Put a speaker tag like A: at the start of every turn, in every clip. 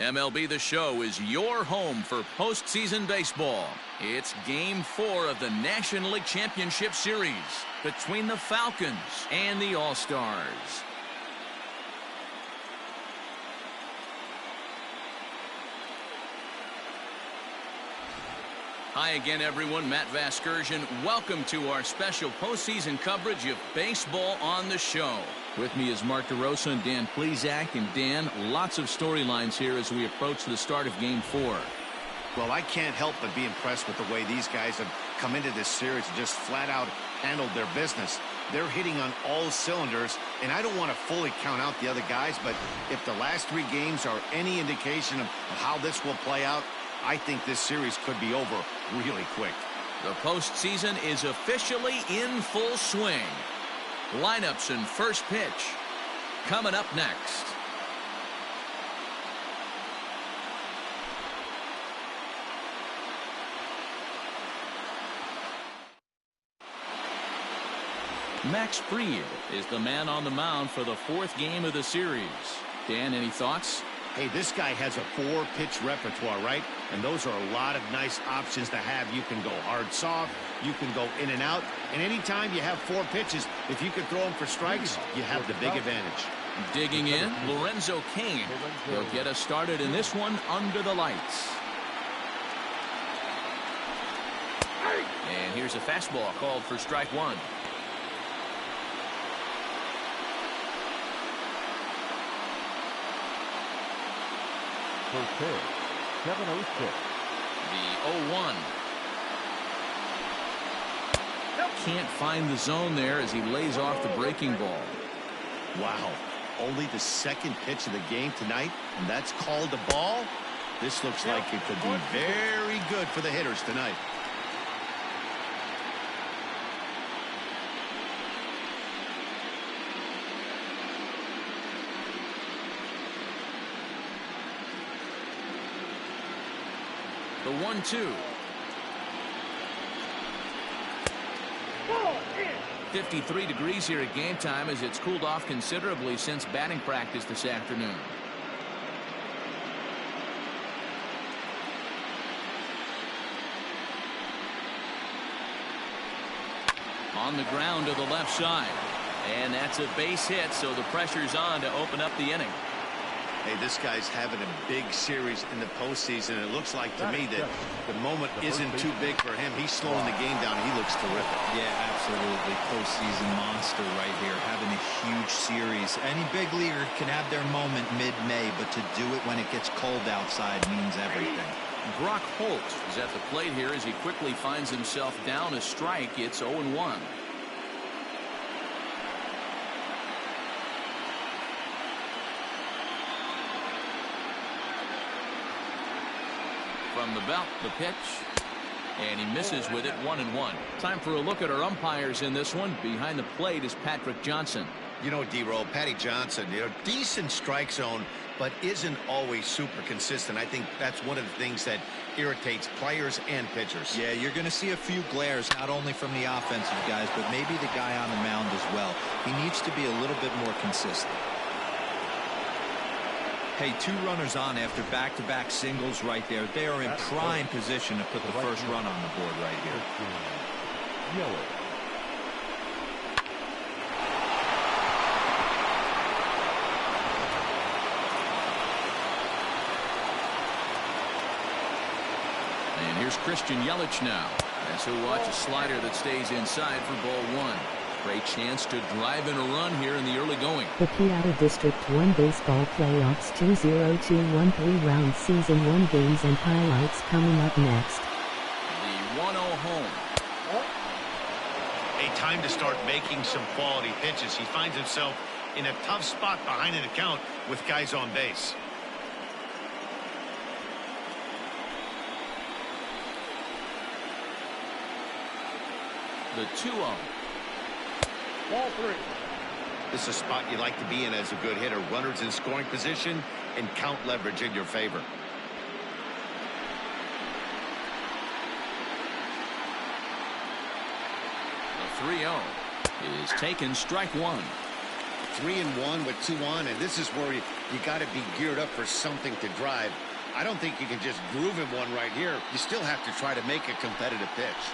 A: MLB The Show is your home for postseason baseball. It's Game 4 of the National League Championship Series between the Falcons and the All-Stars. Hi again, everyone. Matt Vasgersian. Welcome to our special postseason coverage of Baseball on the Show. With me is Mark DeRosa and Dan Plesac. And Dan, lots of storylines here as we approach the start of Game 4.
B: Well, I can't help but be impressed with the way these guys have come into this series and just flat out handled their business. They're hitting on all cylinders, and I don't want to fully count out the other guys, but if the last 3 games are any indication of how this will play out, I think this series could be over really quick.
A: The postseason is officially in full swing. Lineups and first pitch coming up next. Max Fried is the man on the mound for the 4th game of the series. Dan, any thoughts?
B: Hey, this guy has a 4-pitch repertoire, right? And those are a lot of nice options to have. You can go hard, soft. You can go in and out. And anytime you have 4 pitches, if you can throw them for strikes, you have the big advantage.
A: Digging in, Lorenzo Cain. He'll get us started in this one under the lights. And here's a fastball called for strike 1.
C: First pitch, 7-0 pitch.
A: The 0-1. Can't find the zone there as he lays off the breaking ball.
B: Wow. Only the 2nd pitch of the game tonight, and that's called a ball. This looks like it could be very good for the hitters tonight.
A: The 1-2. 53 degrees here at game time as it's cooled off considerably since batting practice this afternoon. On the ground to the left side. And that's a base hit, so the pressure's on to open up the inning.
B: Hey, this guy's having a big series in the postseason. It looks like to me that the moment isn't too big for him. He's slowing the game down. He looks terrific.
D: Yeah, absolutely. Postseason monster right here, having a huge series. Any big leaguer can have their moment mid-May, but to do it when it gets cold outside means everything.
A: Brock Holt is at the plate here as he quickly finds himself down a strike. It's 0-1. From the belt, the pitch, and he misses with it. 1-1. Time for a look at our umpires in this one. Behind the plate is Patrick Johnson.
B: You know, D-Roll, Patty Johnson, decent strike zone, but isn't always super consistent. I think that's one of the things that irritates players and pitchers.
D: Yeah, you're going to see a few glares, not only from the offensive guys, but maybe the guy on the mound as well. He needs to be a little bit more consistent. Hey, 2 runners on after back-to-back singles right there. They are in prime position to put the first run on the board right here.
C: Yellow.
A: And here's Christian Yelich now as he'll watch a slider that stays inside for ball 1. Great chance to drive in a run here in the early going.
E: The Piaa District 1 Baseball Playoffs 2021 round season 1 games and highlights coming up next.
A: The 1-0 home.
B: A time to start making some quality pitches. He finds himself in a tough spot behind an account with guys on base.
A: The 2-0.
C: Ball 3.
B: This is a spot you like to be in as a good hitter. Runners in scoring position and count leverage in your favor.
A: The 3-0 is taken, strike 1.
B: 3-1 with 2 on, and this is where you got to be geared up for something to drive. I don't think you can just groove him one right here. You still have to try to make a competitive pitch.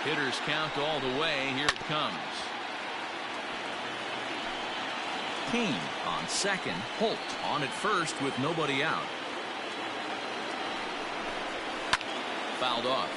A: Hitters count all the way. Here it comes. Kane on second. Holt on at first with nobody out. Fouled off.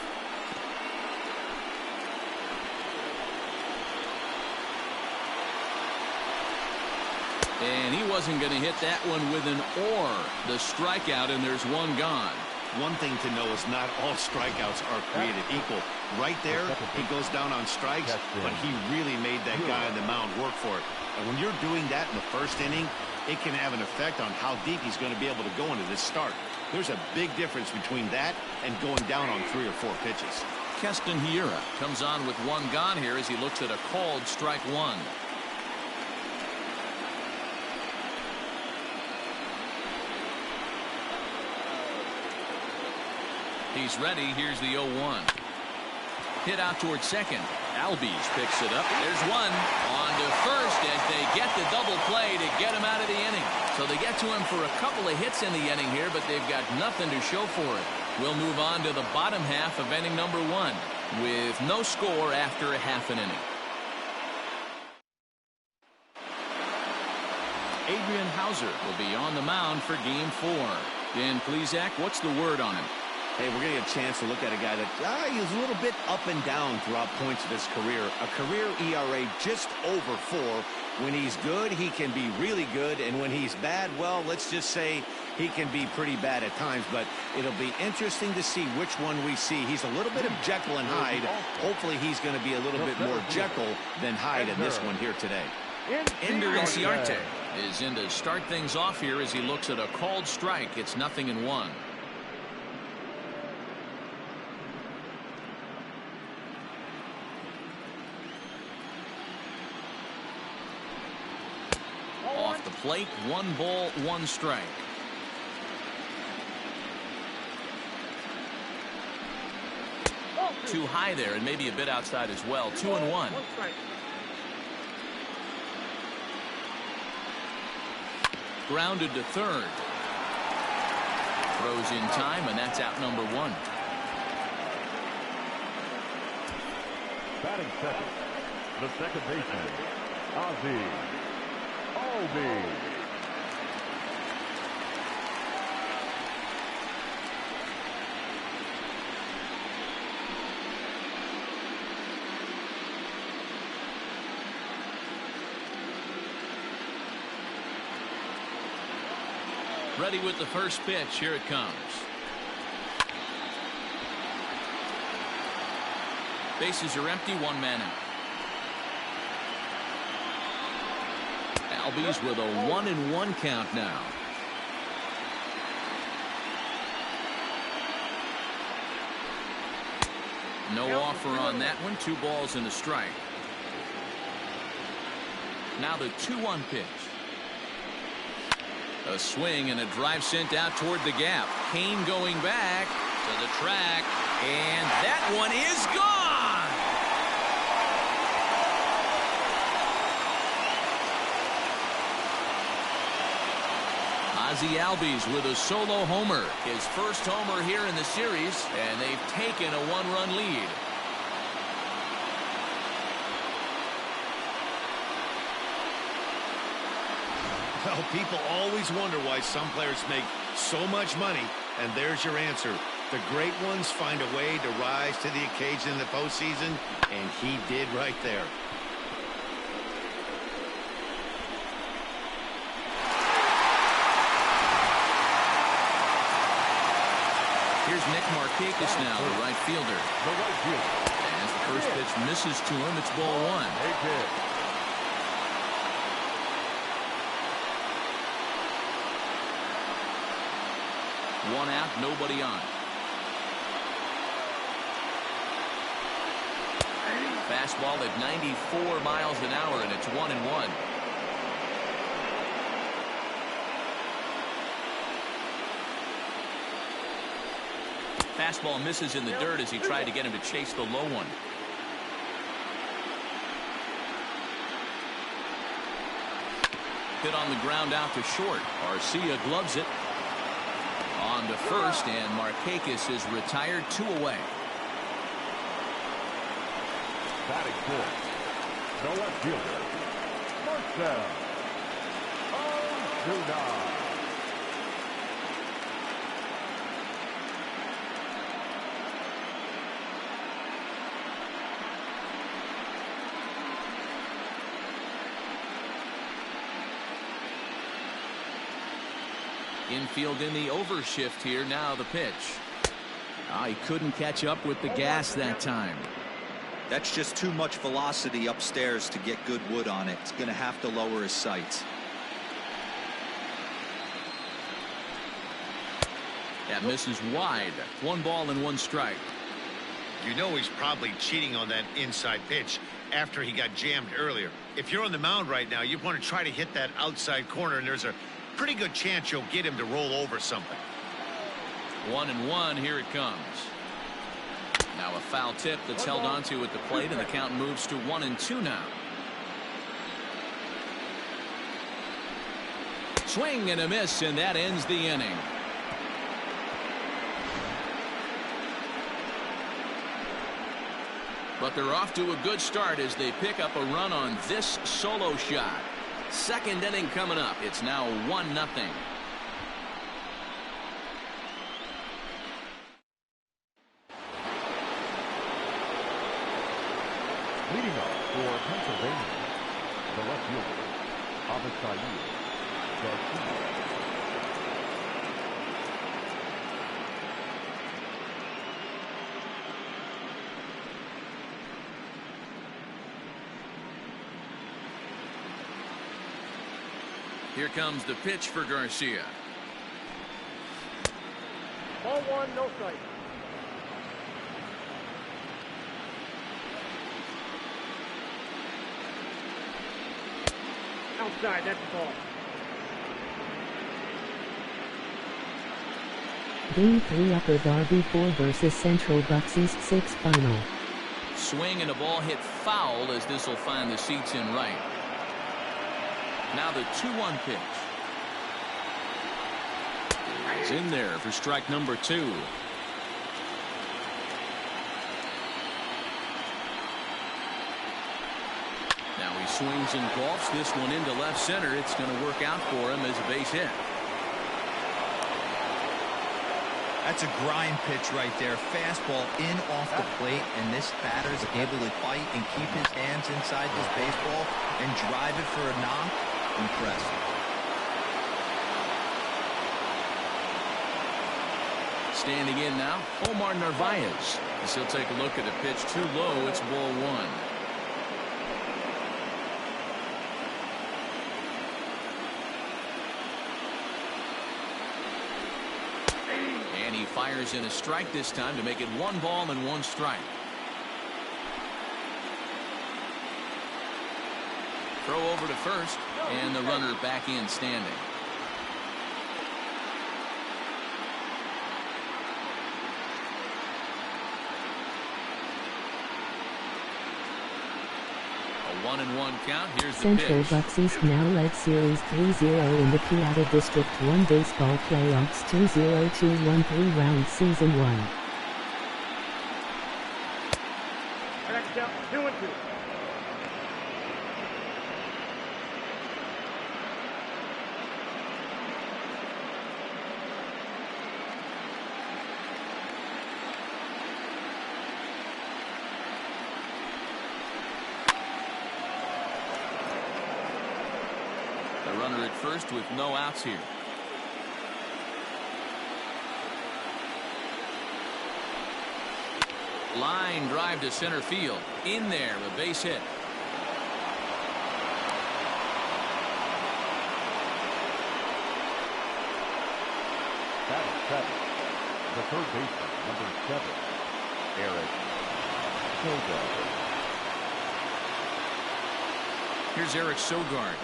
A: And he wasn't going to hit that one with an or. The strikeout, and there's one gone.
B: One thing to know is not all strikeouts are created equal. Right there, he goes down on strikes, but he really made that guy on the mound work for it. And when you're doing that in the first inning, it can have an effect on how deep he's going to be able to go into this start. There's a big difference between that and going down on 3 or 4 pitches.
A: Keston Hiura comes on with one gone here as he looks at a called strike one. He's ready. Here's the 0-1. Hit out towards second. Albies picks it up. There's one. On to first as they get the double play to get him out of the inning. So they get to him for a couple of hits in the inning here, but they've got nothing to show for it. We'll move on to the bottom half of inning number 1 with no score after a half an inning. Adrian Hauser will be on the mound for game 4. Dan Plesac, what's the word on him?
B: Hey, we're going to get a chance to look at a guy that he's a little bit up and down throughout points of his career. A career ERA just over 4. When he's good, he can be really good. And when he's bad, well, let's just say he can be pretty bad at times. But it'll be interesting to see which one we see. He's a little bit of Jekyll and Hyde. Hopefully he's going to be a little bit more Jekyll than Hyde in this one here today.
A: Ender Inciarte is in to start things off here as he looks at a called strike. It's 0-1. Off the plate, 1 ball, 1 strike. Too high there and maybe a bit outside as well. 2-1. Grounded to third. Throws in time, and that's out number 1.
C: Batting second, the second baseman, Ozzie Albies.
A: Ready with the first pitch. Here it comes. Bases are empty. 1 man out. Albies with a 1-1 count now. No offer on that one. 2 balls and a strike. Now the 2-1 pitch. A swing and a drive sent out toward the gap. Kane going back to the track, and that one is gone. Ozzie Albies with a solo homer. His first homer here in the series, and they've taken a 1-run lead.
B: Well, people always wonder why some players make so much money, and there's your answer. The great ones find a way to rise to the occasion in the postseason, and he did right there.
A: Here's Nick Markakis now, the right fielder. As the first pitch misses to him, it's ball 1. One out, nobody on. Fastball at 94 miles an hour, and it's 1-1. Fastball misses in the dirt as he tried to get him to chase the low one. hit on the ground out to short. Garcia gloves it. On to first, and Markakis is retired, 2 away.
C: Batting fourth, the left fielder, Marcel. 0-2-9.
A: Infield in the overshift here. Now the pitch. He couldn't catch up with the gas that time.
D: That's just too much velocity upstairs to get good wood on it. It's going to have to lower his sights.
A: That misses wide. 1 ball and 1 strike.
B: You know he's probably cheating on that inside pitch after he got jammed earlier. If you're on the mound right now, you want to try to hit that outside corner, and there's a pretty good chance you'll get him to roll over something.
A: 1-1. Here it comes. Now a foul tip that's held onto at the plate, and the count moves to 1-2 now. Swing and a miss, and that ends the inning. But they're off to a good start as they pick up a run on this solo shot. Second inning coming up. It's now 1-0.
C: Leading up for Pennsylvania, the left fielder, Garcia.
A: Here comes the pitch for Garcia.
C: Ball 1, no strike. Outside, that's the ball.
E: Game 3 Upper Darby 4 versus Central Bucks East 6 final.
A: Swing and a ball hit foul as this will find the seats in right. Now the 2-1 pitch. He's in there for strike number 2. Now he swings and golfs this one into left center. It's going to work out for him as a base hit.
D: That's a grind pitch right there. Fastball in off the plate, and this batter's able to fight and keep his hands inside this baseball and drive it for a knock. Impressive.
A: Standing in now, Omar Narvaez. As he'll take a look at a pitch too low. It's ball 1. And he fires in a strike this time to make it 1 ball and 1 strike. Throw over to first, and the runner back in standing. A 1-1 count. Here's the
E: Central
A: pitch.
E: Bucks East now led Series 3-0 in the Piaa District 1 Baseball Playoffs 2-0-2-1 3-round Season 1.
C: Next out, 2-2.
A: The runner at first with no outs here. Line drive to center field. In there, a base hit.
C: That is 7. The third baseman, number 7, Eric Sogard.
A: Here's Eric Sogard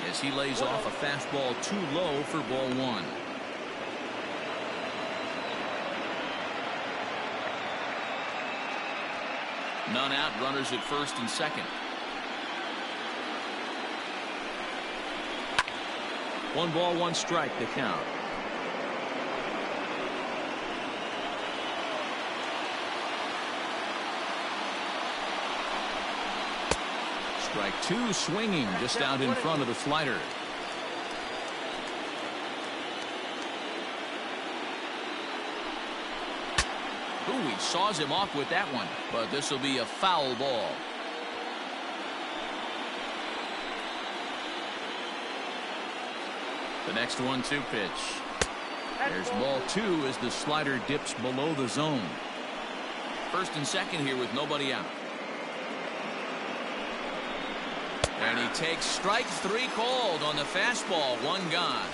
A: as he lays off a fastball too low for ball 1. None out, runners at first and second. 1 ball, 1 strike to count. Strike 2, swinging just out in front of the slider. Ooh, he saws him off with that one, but this will be a foul ball. The next 1-2 pitch. There's ball 2 as the slider dips below the zone. First and second here with nobody out. And he takes strike 3 called on the fastball. 1 gone.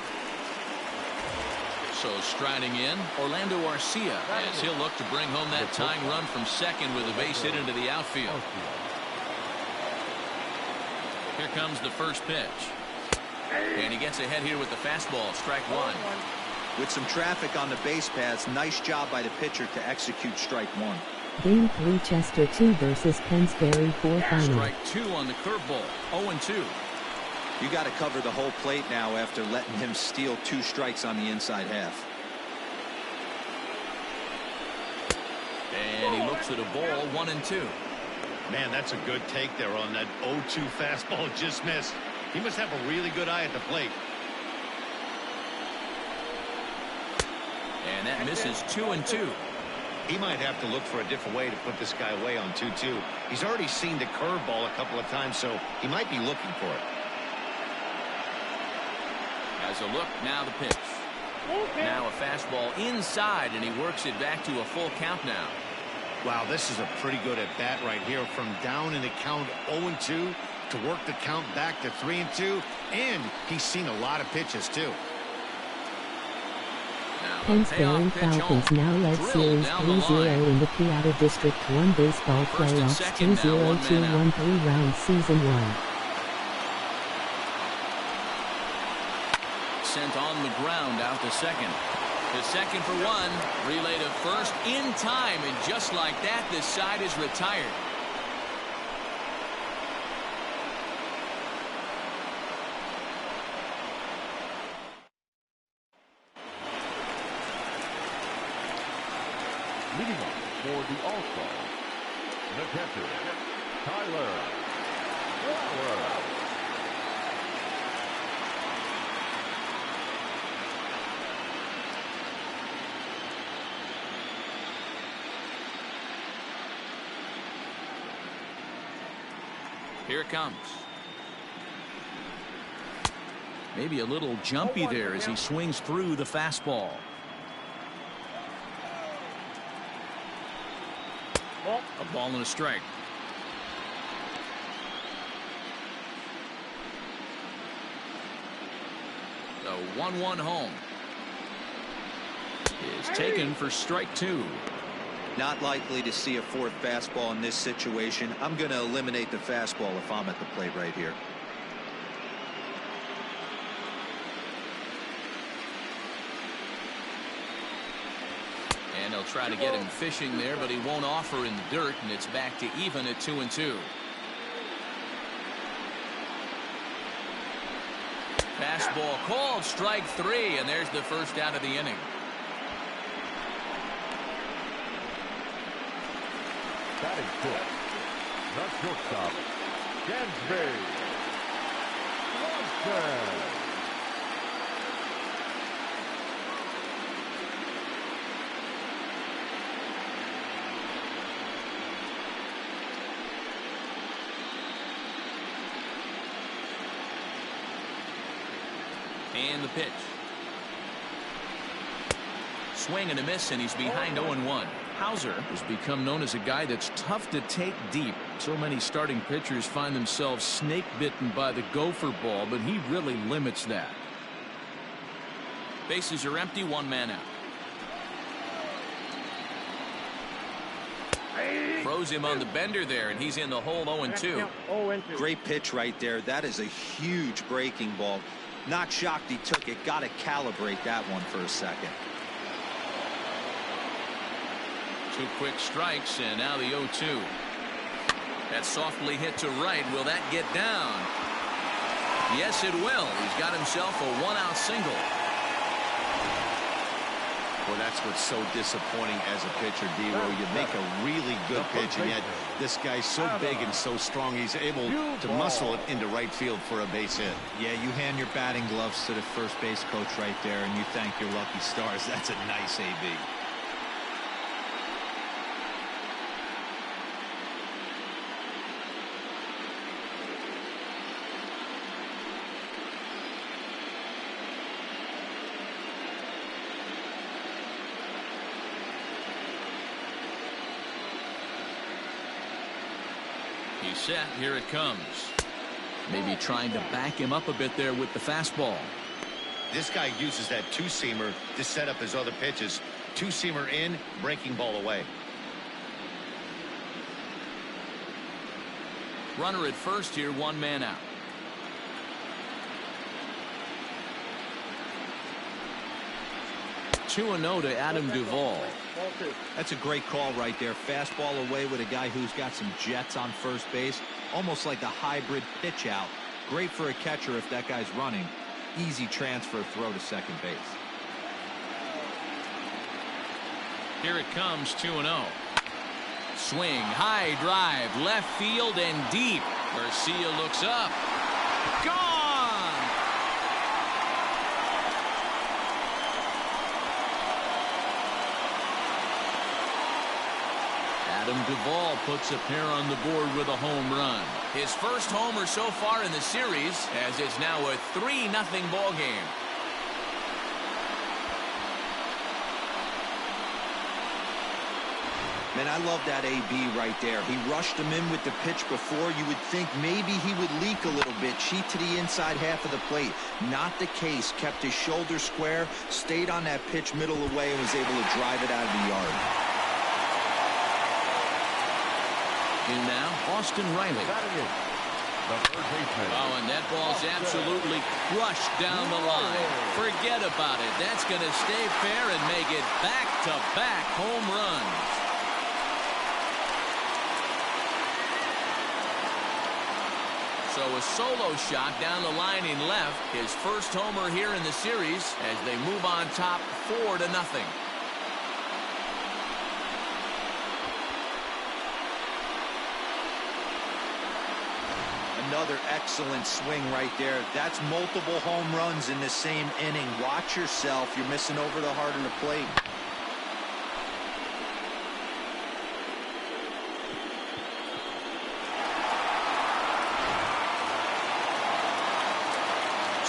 A: So striding in, Orlando Arcia, as he'll look to bring home that tying run from second with a base hit into the outfield. Here comes the first pitch. And he gets ahead here with the fastball. Strike 1.
D: With some traffic on the base paths, nice job by the pitcher to execute strike 1.
E: Game 3 Chester 2 versus Pennsbury 4 final.
A: Strike 2 on the curveball. 0-2.
D: You got to cover the whole plate now after letting him steal 2 strikes on the inside half.
A: And he looks at a ball. 1-2.
B: Man, that's a good take there on that 0-2 fastball. Just missed. He must have a really good eye at the plate.
A: And that misses. 2-2.
B: He might have to look for a different way to put this guy away on 2-2. He's already seen the curveball a couple of times, so he might be looking for it.
A: As a look, now the pitch. Now a fastball inside, and he works it back to a full count now.
B: Wow, this is a pretty good at bat right here. From down in the count 0-2 to work the count back to 3-2, and he's seen a lot of pitches too.
E: Pennsbury Falcons now led series 3-0 in the Piaa District 1 baseball playoffs 2-0-2-1-3 round season 1.
A: Sent on the ground out to second. The second for 1. Relay to first in time, and just like that, this side is retired.
C: Leading off for the All-Star, the catcher, Tyler Waller.
A: Here it comes. Maybe a little jumpy there as he swings through the fastball. A ball and a strike. The 1-1 home is taken for strike 2.
D: Not likely to see a 4th fastball in this situation. I'm going to eliminate the fastball if I'm at the plate right here.
A: And they'll try to get him fishing there, but he won't offer in the dirt, and it's back to even at 2-2. Fastball called, strike 3, and there's the first out of the inning.
C: Batting fifth, the shortstop, Pennsbury.
A: And the pitch. Swing and a miss, and he's behind 0-1. Hauser has become known as a guy that's tough to take deep. So many starting pitchers find themselves snake bitten by the gopher ball, but he really limits that. Bases are empty, 1 man out. Throws him on the bender there, and he's in the hole. 0-2.
D: Great pitch right there. That is a huge breaking ball. Not shocked he took it. Got to calibrate that one for a second.
A: 2 quick strikes, and now the 0-2. That's softly hit to right. Will that get down? Yes, it will. He's got himself a one-out single.
B: Well, that's what's so disappointing as a pitcher, D-Row. You make a really good pitch, and yet this guy's so big and so strong, he's able to muscle it into right field for a base hit.
D: Yeah, you hand your batting gloves to the first base coach right there, and you thank your lucky stars. That's a nice AB.
A: He's set. Here it comes. Maybe trying to back him up a bit there with the fastball.
B: This guy uses that two-seamer to set up his other pitches. Two-seamer in, breaking ball away.
A: Runner at first here, one man out. Two and 0 to Adam Duvall.
D: That's a great call right there. Fastball away with a guy who's got some jets on first base. Almost like a hybrid pitch out. Great for a catcher if that guy's running. Easy transfer throw to second base.
A: Here it comes, 2-0. Swing, high drive, left field and deep. Garcia looks up. Gone! Adam Duvall puts a pair on the board with a home run. His first homer so far in the series, as it's now a 3-0 ball game.
D: Man, I love that AB right there. He rushed him in with the pitch before. You would think maybe he would leak a little bit, cheat to the inside half of the plate. Not the case. Kept his shoulder square, stayed on that pitch middle away, and was able to drive it out of the yard.
A: In now, Austin Riley. Oh, and that ball's absolutely crushed down the line. Forget about it. That's going to stay fair and make it back-to-back home runs. So a solo shot down the line in left. His first homer here in the series as they move on top 4-0.
D: Another excellent swing right there. That's multiple home runs in the same inning. Watch yourself. You're missing over the heart of the plate.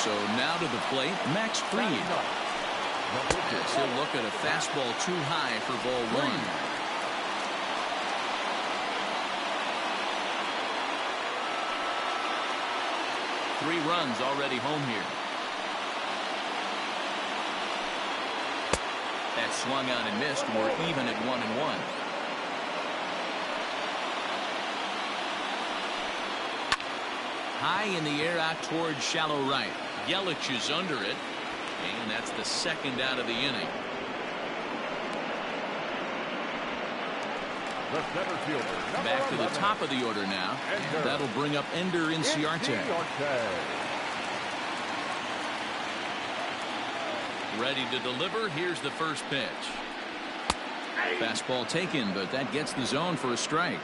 A: So now to the plate, Max Fried. Yes, he'll look at a fastball too high for ball one. 3 runs already home here. That swung on and missed. We're even at 1-1. High in the air out towards shallow right. Yelich is under it, and that's the second out of the inning. Back to the top of the order now. And that'll bring up Ender Inciarte. Ready to deliver. Here's the first pitch. Fastball taken, but that gets the zone for a strike.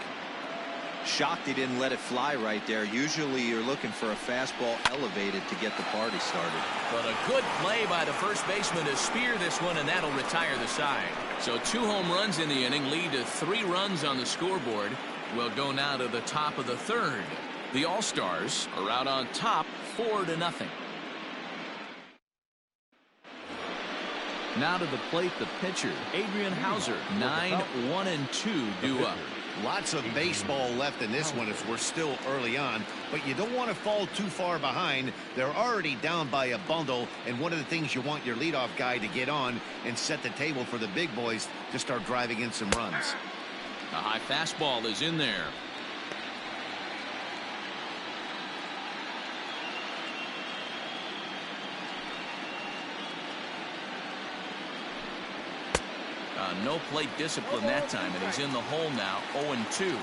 D: Shocked he didn't let it fly right there. Usually you're looking for a fastball elevated to get the party started.
A: But a good play by the first baseman to spear this one, and that'll retire the side. So 2 home runs in the inning lead to 3 runs on the scoreboard. We'll go now to the top of the third. The All-Stars are out on top 4-0. Now to the plate, the pitcher, Adrian Hauser. 9-1-2 due up.
B: Lots of baseball left in this one as we're still early on, but you don't want to fall too far behind. They're already down by a bundle, and one of the things you want your leadoff guy to get on and set the table for the big boys to start driving in some runs.
A: A high fastball is in there. No plate discipline that time, and he's in the hole now, 0-2.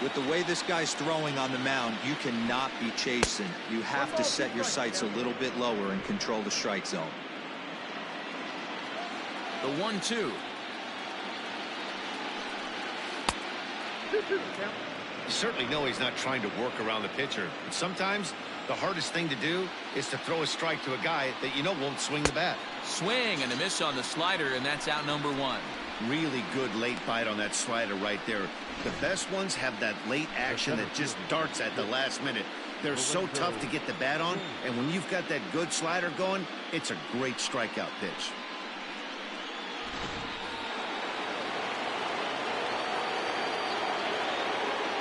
D: With the way this guy's throwing on the mound, you cannot be chasing. You have to set your sights a little bit lower and control the strike zone.
A: The 1-2.
B: You certainly know he's not trying to work around the pitcher. But sometimes the hardest thing to do is to throw a strike to a guy that you know won't swing the bat.
A: Swing and a miss on the slider, and that's out number 1.
B: Really good late bite on that slider right there. The best ones have that late action that just darts at the last minute. They're so tough to get the bat on, and when you've got that good slider going, it's a great strikeout pitch.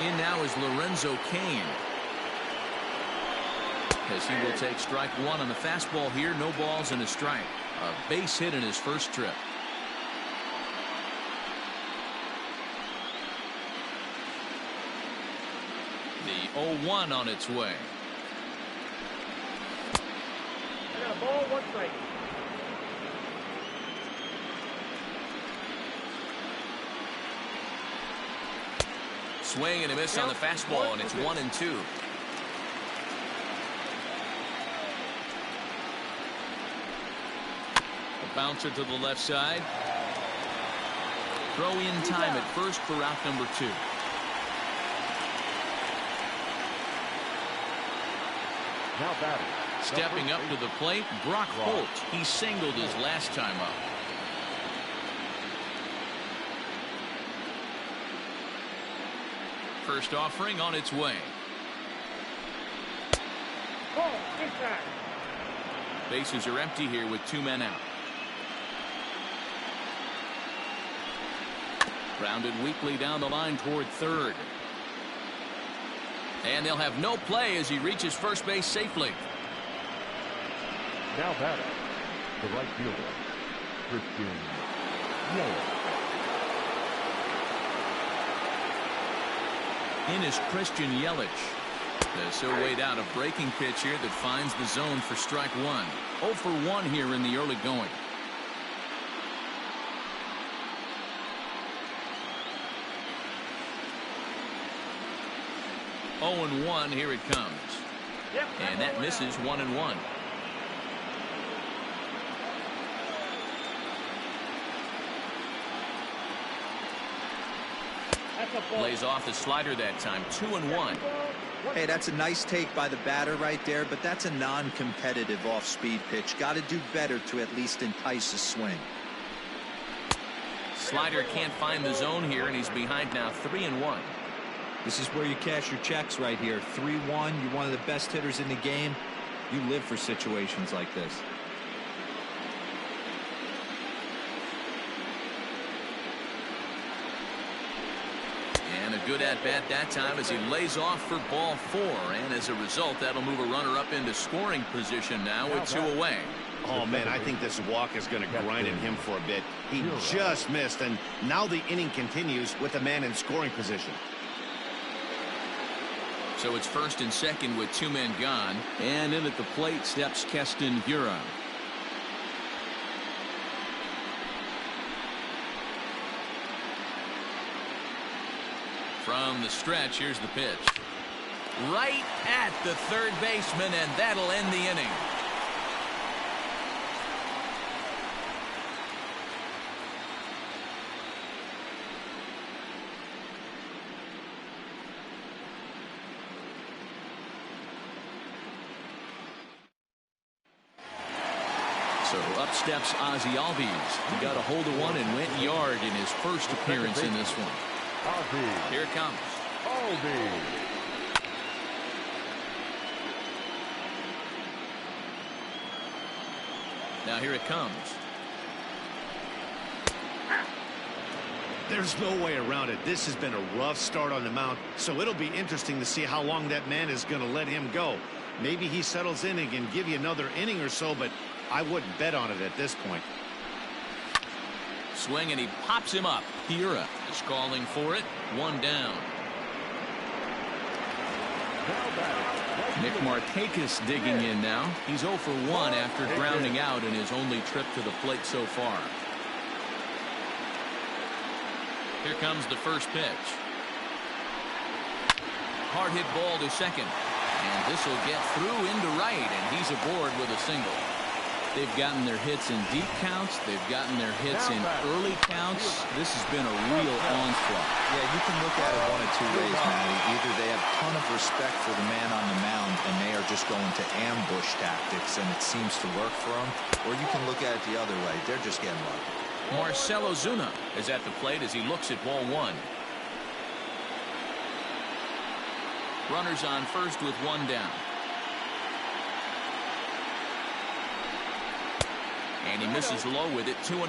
A: In now is Lorenzo Cain, as he will take strike 1 on the fastball here. No balls and a strike. A base hit in his first trip. The 0-1 on its way.
C: And a ball, 1 strike.
A: Swing and a miss on the fastball, and it's 1-2. A bouncer to the left side. Throw in time at first for out number 2.
C: Now batting.
A: Stepping up to the plate, Brock Holt. He singled his last time up. First offering on its way.
C: Ball, inside.
A: Bases are empty here with 2 men out. Grounded weakly down the line toward third. And they'll have no play as he reaches first base safely.
C: Now batting. The right fielder, Christian Yelich.
A: In is Christian Yelich. As he'll wait out a breaking pitch here that finds the zone for strike 1. 0 for 1 here in the early going. Oh and 1, here it comes. And that misses. 1-1. Lays off the slider that time. 2-1.
D: Hey, that's a nice take by the batter right there, but that's a non-competitive off-speed pitch. Got to do better to at least entice a swing.
A: Slider can't find the zone here, and he's behind now. 3-1.
D: This is where you cash your checks right here. 3-1. You're one of the best hitters in the game. You live for situations like this.
A: And a good at-bat that time as he lays off for ball 4. And as a result, that'll move a runner up into scoring position now with 2 away.
B: Oh, man, I think this walk is going to grind at him for a bit. He just missed, and now the inning continues with a man in scoring position.
A: So it's first and second with 2 men gone. And in at the plate steps Keston Hiura. From the stretch, here's the pitch. Right at the third baseman, and that'll end the inning. So up steps Ozzie Albies. He got a hold of one and went yard in his first appearance in this one. Here it comes. Now here it comes.
B: There's no way around it. This has been a rough start on the mound, so it'll be interesting to see how long that man is going to let him go. Maybe he settles in and can give you another inning or so, but I wouldn't bet on it at this point.
A: Swing, and he pops him up. Hiura is calling for it. 1 down. Nick Markakis digging in now. He's 0 for 1 after grounding out in his only trip to the plate so far. Here comes the first pitch. Hard hit ball to second. And this will get through into right, and he's aboard with a single. They've gotten their hits in deep counts. They've gotten their hits in early counts. This has been a real onslaught.
D: Yeah, you can look at it one of two ways, Matty. Either they have a ton of respect for the man on the mound, and they are just going to ambush tactics, and it seems to work for them. Or you can look at it the other way. They're just getting lucky.
A: Marcelo Zuna is at the plate as he looks at ball one. Runners on first with one down. And he misses low with it, 2-0.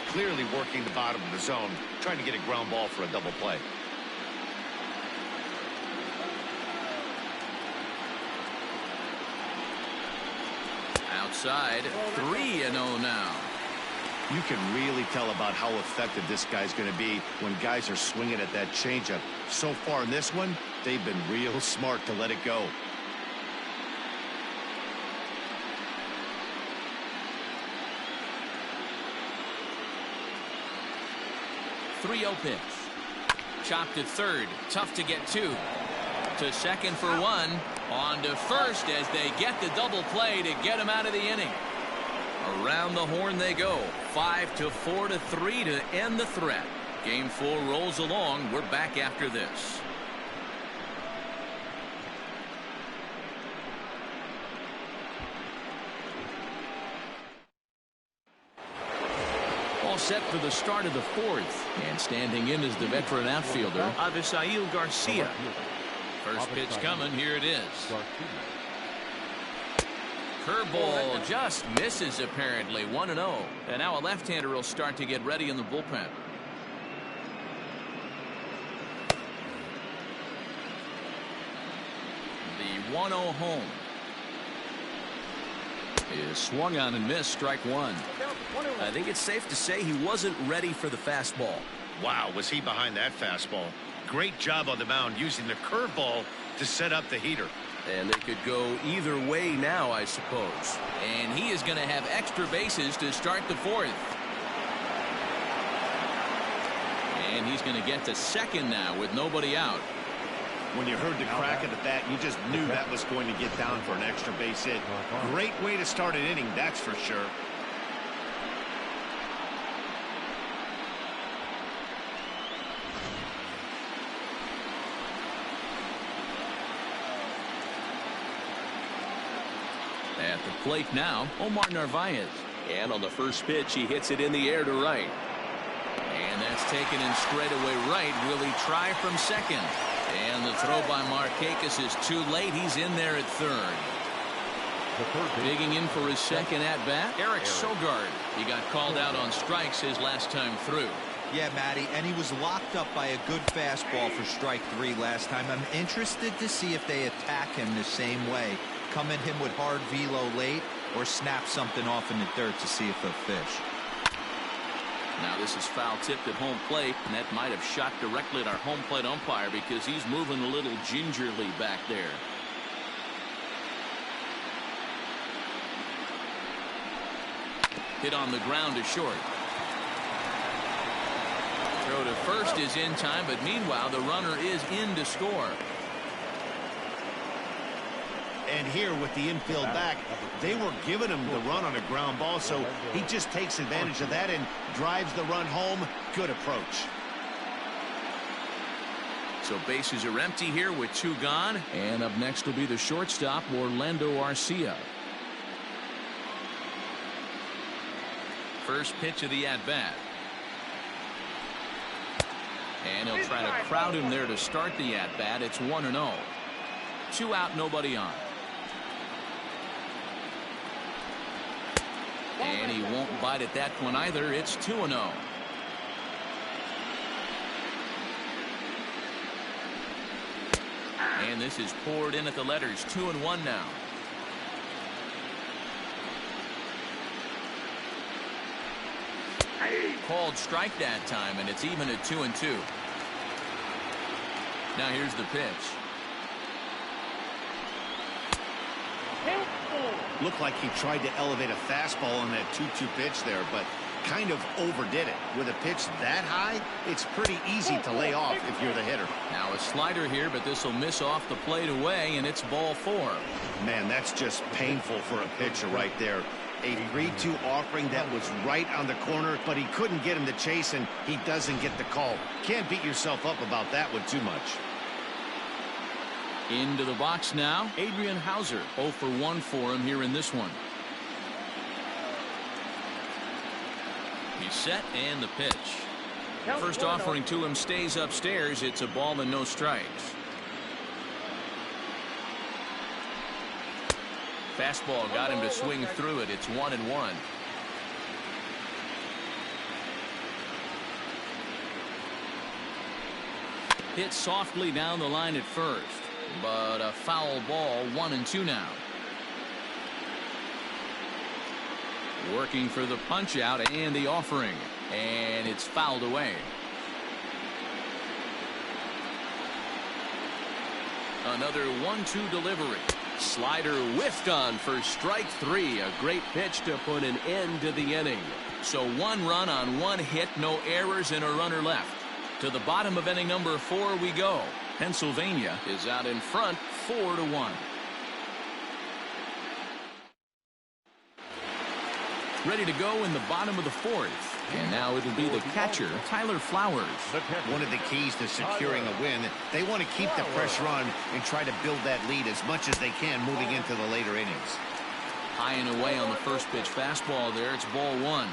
B: Clearly working the bottom of the zone, trying to get a ground ball for a double play.
A: Outside, 3-0 now.
B: You can really tell about how effective this guy's going to be when guys are swinging at that changeup. So far in this one, they've been real smart to let it go.
A: .3-0 pitch. Chopped at third. Tough to get to. To second for one. On to first as they get the double play to get him out of the inning. Around the horn they go. 5-4 to 3 to end the threat. Game 4 rolls along. We're back after this. All set for the start of the fourth. And standing in is the veteran outfielder, Avisail Garcia. First pitch coming. Here it is. Curveball just misses apparently. 1-0. And now a left-hander will start to get ready in the bullpen. The 1-0 home is swung on and missed. Strike one. I think it's safe to say he wasn't ready for the fastball.
B: Wow, was he behind that fastball. Great job on the mound using the curveball to set up the heater.
A: And they could go either way now, I suppose. And he is going to have extra bases to start the fourth. And he's going to get to second now with nobody out.
B: When you heard the crack of the bat, you just knew that was going to get down for an extra base hit. Great way to start an inning, that's for sure.
A: At the plate now, Omar Narvaez. And on the first pitch, he hits it in the air to right. And that's taken in straightaway right. Will he try from second? And the throw by Markakis is too late. He's in there at third. Digging in for his second at-bat, Eric Sogard. He got called out on strikes his last time through.
D: Yeah, Matty, and he was locked up by a good fastball for strike 3 last time. I'm interested to see if they attack him the same way. Come at him with hard velo late or snap something off in the dirt to see if they'll fish.
A: Now this is foul tipped at home plate, and that might have shot directly at our home plate umpire because he's moving a little gingerly back there. Hit on the ground to short. Throw to first is in time, but meanwhile the runner is in to score.
B: And here with the infield back, they were giving him the run on a ground ball, so he just takes advantage of that and drives the run home. Good approach.
A: So bases are empty here with 2 gone. And up next will be the shortstop, Orlando Arcia. First pitch of the at-bat. And he'll try to crowd him there to start the at-bat. It's 1-0. 2 out, nobody on. And he won't bite at that one either. It's 2-0. And this is poured in at the letters. 2-1 now. Called strike that time, and it's even at 2-2. Now here's the pitch.
B: Looked like he tried to elevate a fastball on that 2-2 pitch there, but kind of overdid it. With a pitch that high, it's pretty easy to lay off if you're the hitter.
A: Now a slider here, but this will miss off the plate away, and it's ball 4.
B: Man, that's just painful for a pitcher right there. A 3-2 offering that was right on the corner, but he couldn't get him to chase, and he doesn't get the call. Can't beat yourself up about that one too much.
A: Into the box now, Adrian Hauser. 0 for 1 for him here in this one. He's set, and the pitch. First offering to him stays upstairs. It's a ball and no strikes. Fastball got him to swing through it. It's 1-1. Hit softly down the line at first, but a foul ball. 1-2 now. Working for the punch out and the offering, and it's fouled away. Another 1-2 delivery. Slider whiffed on for strike 3. A great pitch to put an end to the inning. So 1 run on 1 hit, no errors, and a runner left. To the bottom of inning number 4 we go. Pennsylvania is out in front 4-1. Ready to go in the bottom of the 4th. And now it'll be the catcher, Tyler Flowers.
B: One of the keys to securing a win, they want to keep the pressure on and try to build that lead as much as they can moving into the later innings.
A: High and away on the first pitch fastball there. It's ball 1.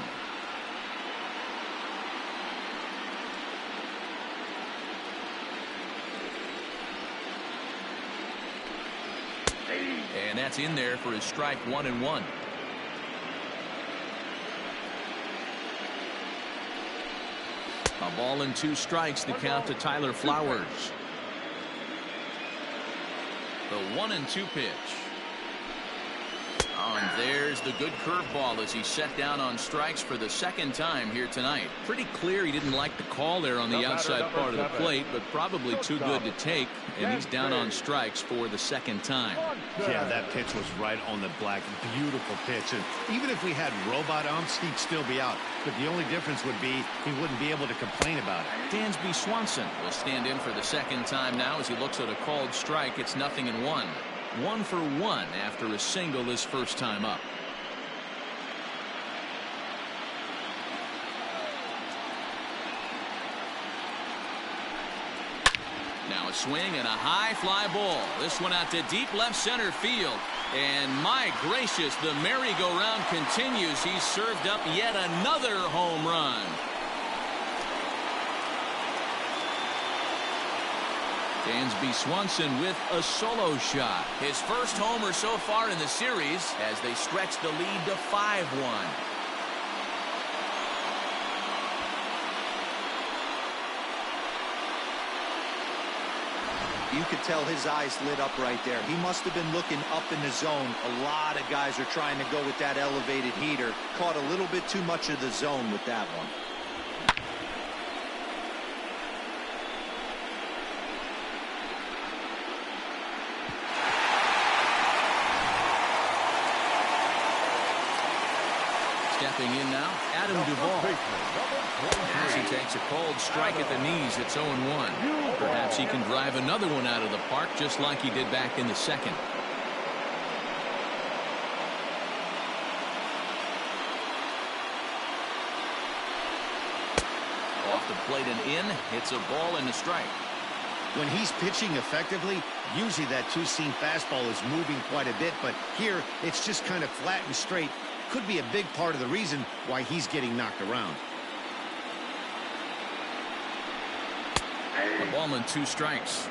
A: And that's in there for his strike 1-1. A ball and 2 strikes to count to Tyler Flowers. The 1-2 pitch. Oh, and there's the good curveball as he's set down on strikes for the 2nd time here tonight. Pretty clear he didn't like the call there on the outside part of the plate, but probably too good to take, and he's down on strikes for the 2nd time.
B: Yeah, that pitch was right on the black. Beautiful pitch. And even if we had robot umps, he'd still be out. But the only difference would be he wouldn't be able to complain about it.
A: Dansby Swanson will stand in for the 2nd time now as he looks at a called strike. It's 0-1. 1 for 1 after a single his first time up. Now a swing and a high fly ball. This one out to deep left center field. And my gracious, the merry-go-round continues. He's served up yet another home run. Dansby Swanson with a solo shot. His first homer so far in the series as they stretch the lead to 5-1.
D: You could tell his eyes lit up right there. He must have been looking up in the zone. A lot of guys are trying to go with that elevated heater. Caught a little bit too much of the zone with that one.
A: Stepping in now, Adam Duvall. As he takes a cold strike at the knees, it's 0-1. Perhaps he can drive another one out of the park just like he did back in the 2nd. Off the plate and in, it's a ball and a strike.
B: When he's pitching effectively, usually that 2-seam fastball is moving quite a bit, but here it's just kind of flat and straight. Could be a big part of the reason why he's getting knocked around.
A: A ball and 2 strikes.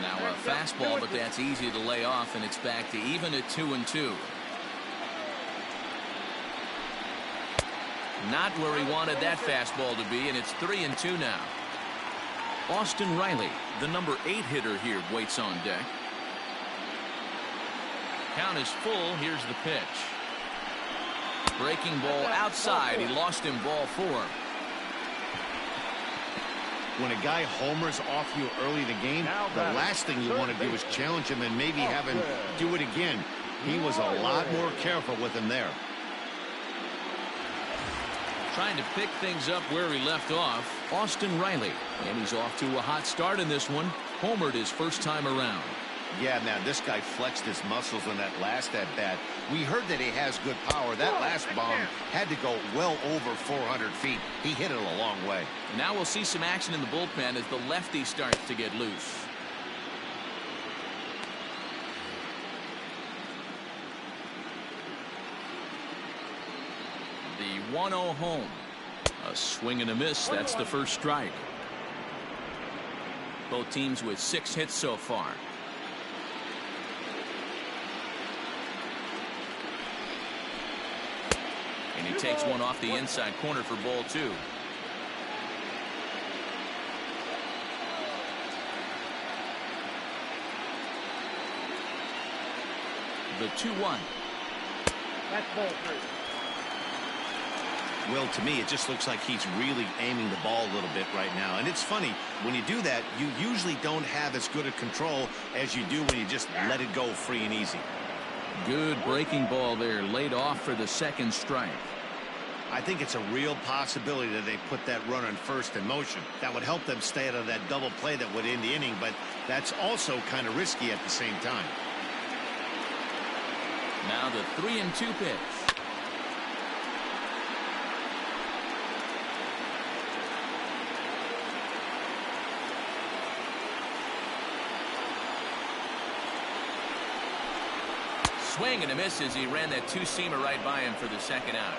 A: Now a fastball, but that's easy to lay off, and it's back to even at 2-2. Not where he wanted that fastball to be, and it's 3-2 now. Austin Riley, the number 8 hitter here, waits on deck. Count is full. Here's the pitch. Breaking ball outside. He lost him ball 4.
B: When a guy homers off you early in the game, the last thing you want to do is challenge him and maybe have him do it again. He was a lot more careful with him there.
A: Trying to pick things up where he left off, Austin Riley. And he's off to a hot start in this one. Homered his first time around.
B: Yeah, man, this guy flexed his muscles on that last at-bat. We heard that he has good power. That last bomb had to go well over 400 feet. He hit it a long way.
A: And now we'll see some action in the bullpen as the lefty starts to get loose. The 1-0 home. A swing and a miss. That's the first strike. Both teams with 6 hits so far. And he takes one off the inside corner for ball 2. The 2-1.
C: That's ball 3.
B: Well, to me, it just looks like he's really aiming the ball a little bit right now. And it's funny, when you do that, you usually don't have as good a control as you do when you just let it go free and easy.
A: Good breaking ball there, laid off for the second strike.
B: I think it's a real possibility that they put that runner in first in motion. That would help them stay out of that double play that would end the inning, but that's also kind of risky at the same time.
A: Now the 3-2 pitch. Swing and a miss as he ran that two-seamer right by him for the second out.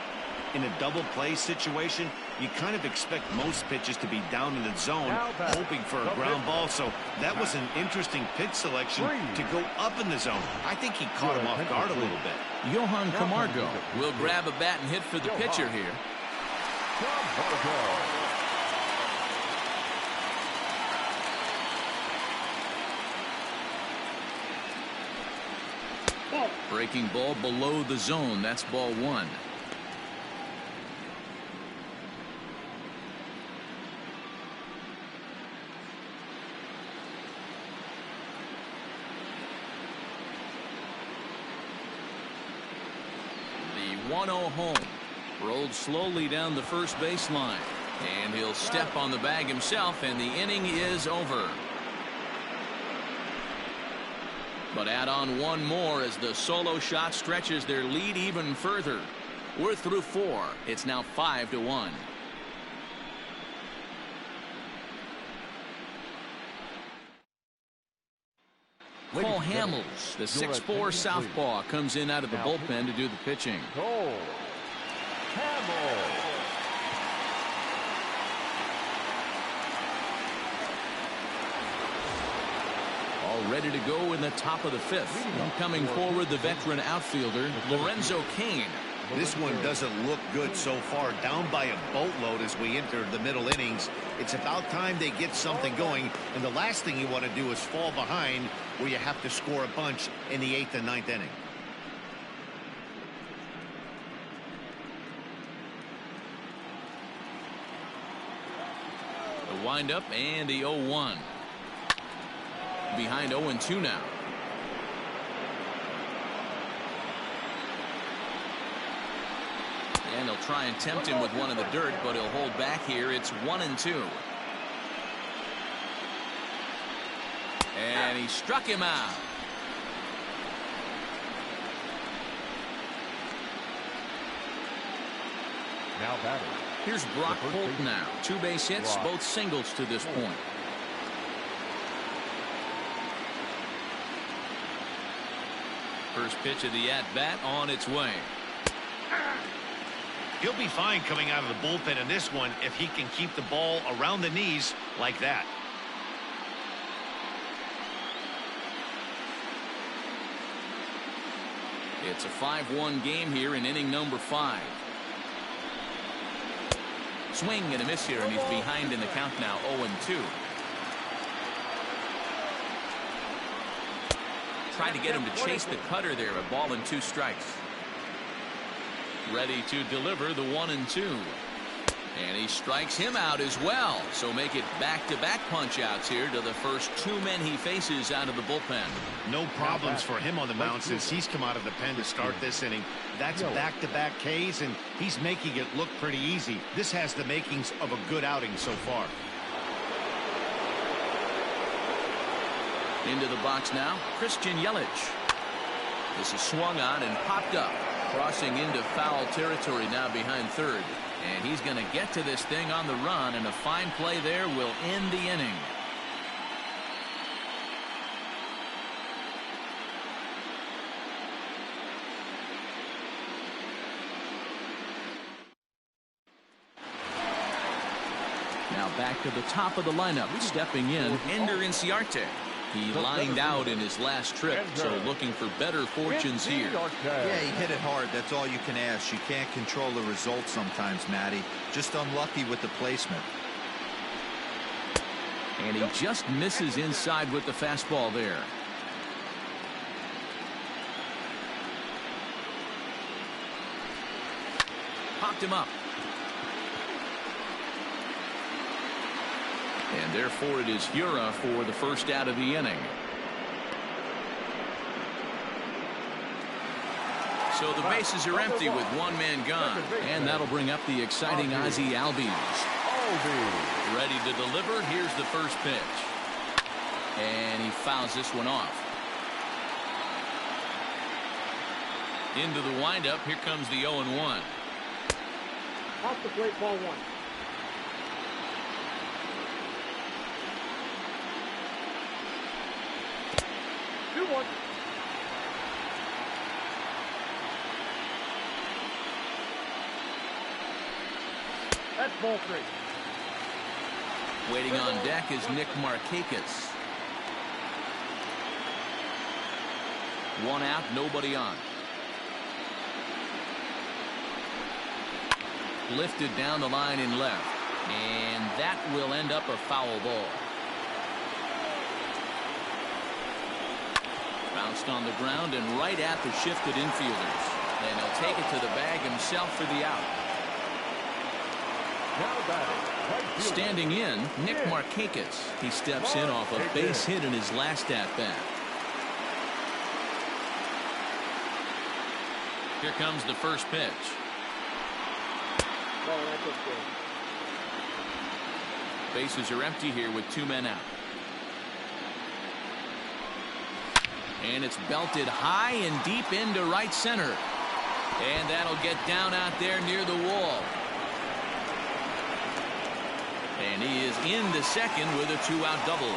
B: In a double play situation, you kind of expect most pitches to be down in the zone, hoping for a ground ball. So that was an interesting pitch selection to go up in the zone. I think he caught him off guard a little bit.
A: Johan Camargo will grab a bat and hit for the pitcher here. Breaking ball below the zone. That's ball 1. The 1-0 home. Rolled slowly down the first baseline. And he'll step on the bag himself, and the inning is over. But add on one more as the solo shot stretches their lead even further. We're through 4. It's now 5-1. Cole Hamels, the 6'4" southpaw, comes in out of the bullpen to do the pitching.
C: Cole Hamels.
A: All ready to go in the top of the 5th. And coming forward, the veteran outfielder, Lorenzo Cain.
B: This one doesn't look good so far. Down by a boatload as we enter the middle innings. It's about time they get something going. And the last thing you want to do is fall behind where you have to score a bunch in the 8th and 9th inning.
A: The windup and the 0-1. Behind 0-2 now. And they'll try and tempt him with one in the dirt, but he'll hold back here. It's 1-2. And he struck him out.
C: Now batting.
A: Here's Brock Holt now. 2 base hits, both singles to this point. First pitch of the at-bat on its way.
B: He'll be fine coming out of the bullpen in this one if he can keep the ball around the knees like that.
A: It's a 5-1 game here in inning number 5. Swing and a miss here, and he's behind in the count now, 0-2. Tried to get him to chase the cutter there, a ball and 2 strikes. Ready to deliver the 1-2. And he strikes him out as well. So make it back-to-back punch-outs here to the first 2 men he faces out of the bullpen.
B: No problems for him on the mound since he's come out of the pen to start this inning. That's back-to-back Ks, and he's making it look pretty easy. This has the makings of a good outing so far.
A: Into the box now, Christian Yelich. This is swung on and popped up. Crossing into foul territory now behind third. And he's going to get to this thing on the run, and a fine play there will end the inning. Now back to the top of the lineup. Stepping in, Ender Inciarte. He lined out in his last trip, so looking for better fortunes here.
D: Yeah, he hit it hard. That's all you can ask. You can't control the results sometimes, Matty. Just unlucky with the placement.
A: And he just misses inside with the fastball there. Popped him up. And therefore it is Hura for the first out of the inning. So the bases are empty with 1 man gone. And that'll bring up the exciting Ozzie Albies. Ready to deliver. Here's the first pitch. And he fouls this one off. Into the windup. Here comes the 0-1.
C: Off the plate, ball 1. One. That's ball 3.
A: Waiting on deck is Nick Markakis. 1 out, nobody on. Lifted down the line in left. And that will end up a foul ball. Bounced on the ground and right at the shifted infielders. And he'll take it to the bag himself for the out. Standing in, Nick Markakis. He steps in off a base hit in his last at-bat. Here comes the first pitch. Bases are empty here with 2 men out. And it's belted high and deep into right center. And that'll get down out there near the wall. And he is into second with a 2-out double.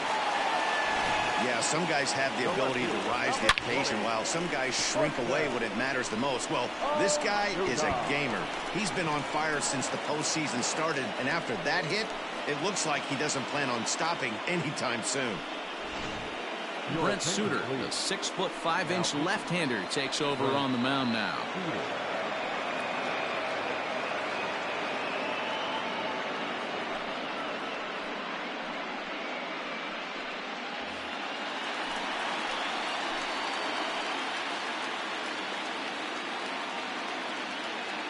B: Yeah, some guys have the ability to rise the occasion while some guys shrink away when it matters the most. Well, this guy is a gamer. He's been on fire since the postseason started, and after that hit, it looks like he doesn't plan on stopping anytime soon.
A: Brent Suter, the 6'5" left-hander, takes over on the mound now.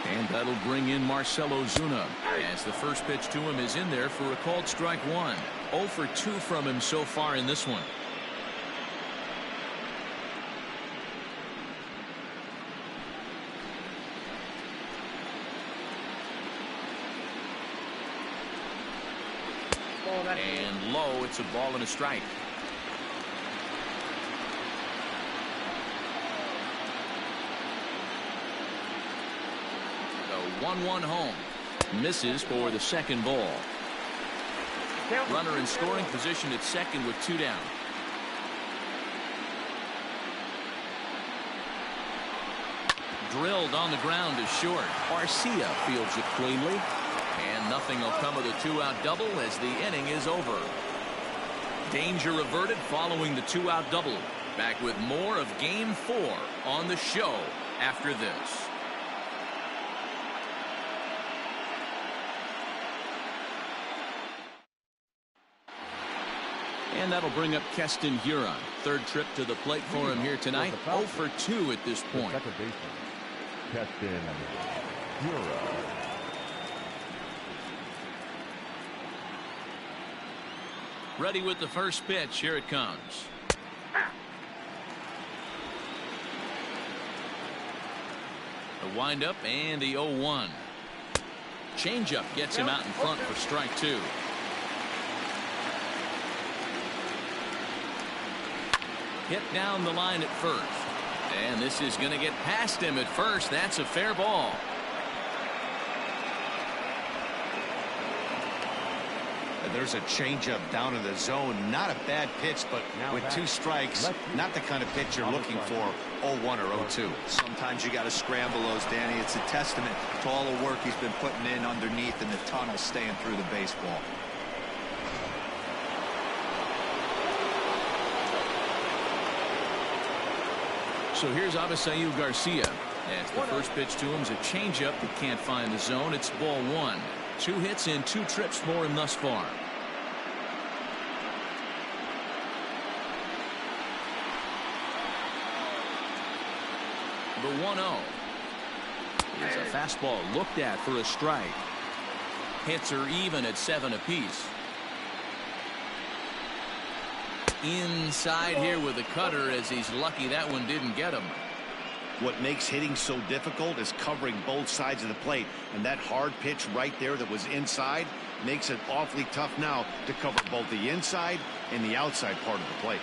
A: And that'll bring in Marcell Ozuna as the first pitch to him is in there for a called strike 1. 0 for 2 from him so far in this one. And low, it's a ball and a strike. The 1-1 home. Misses for the second ball. Runner in scoring position at second with 2 down. Drilled on the ground is short. Arcia fields it cleanly. And nothing will come of the 2-out double as the inning is over. Danger averted following the 2-out double. Back with more of Game 4 on the show after this. And that'll bring up Keston Huron. Third trip to the plate for him here tonight. 0 for 2 at this point.
C: Second baseman, Keston Huron.
A: Ready with the first pitch. Here it comes. The windup and the 0-1. Changeup gets him out in front for strike 2. Hit down the line at first. And this is going to get past him at first. That's a fair ball.
B: There's a changeup down in the zone. Not a bad pitch, but with 2 strikes, not the kind of pitch you're looking for. 0-1 or 0-2.
D: Sometimes you got to scramble those, Danny. It's a testament to all the work he's been putting in underneath in the tunnel, staying through the baseball.
A: So here's Avisail Garcia. As the first pitch to him is a changeup that can't find the zone. It's ball 1. 2 hits and 2 trips for him thus far. The 1-0 is a fastball looked at for a strike. Hits are even at 7 apiece. Inside here with a cutter, as he's lucky that one didn't get him.
B: What makes hitting so difficult is covering both sides of the plate, and that hard pitch right there that was inside makes it awfully tough now to cover both the inside and the outside part of the plate.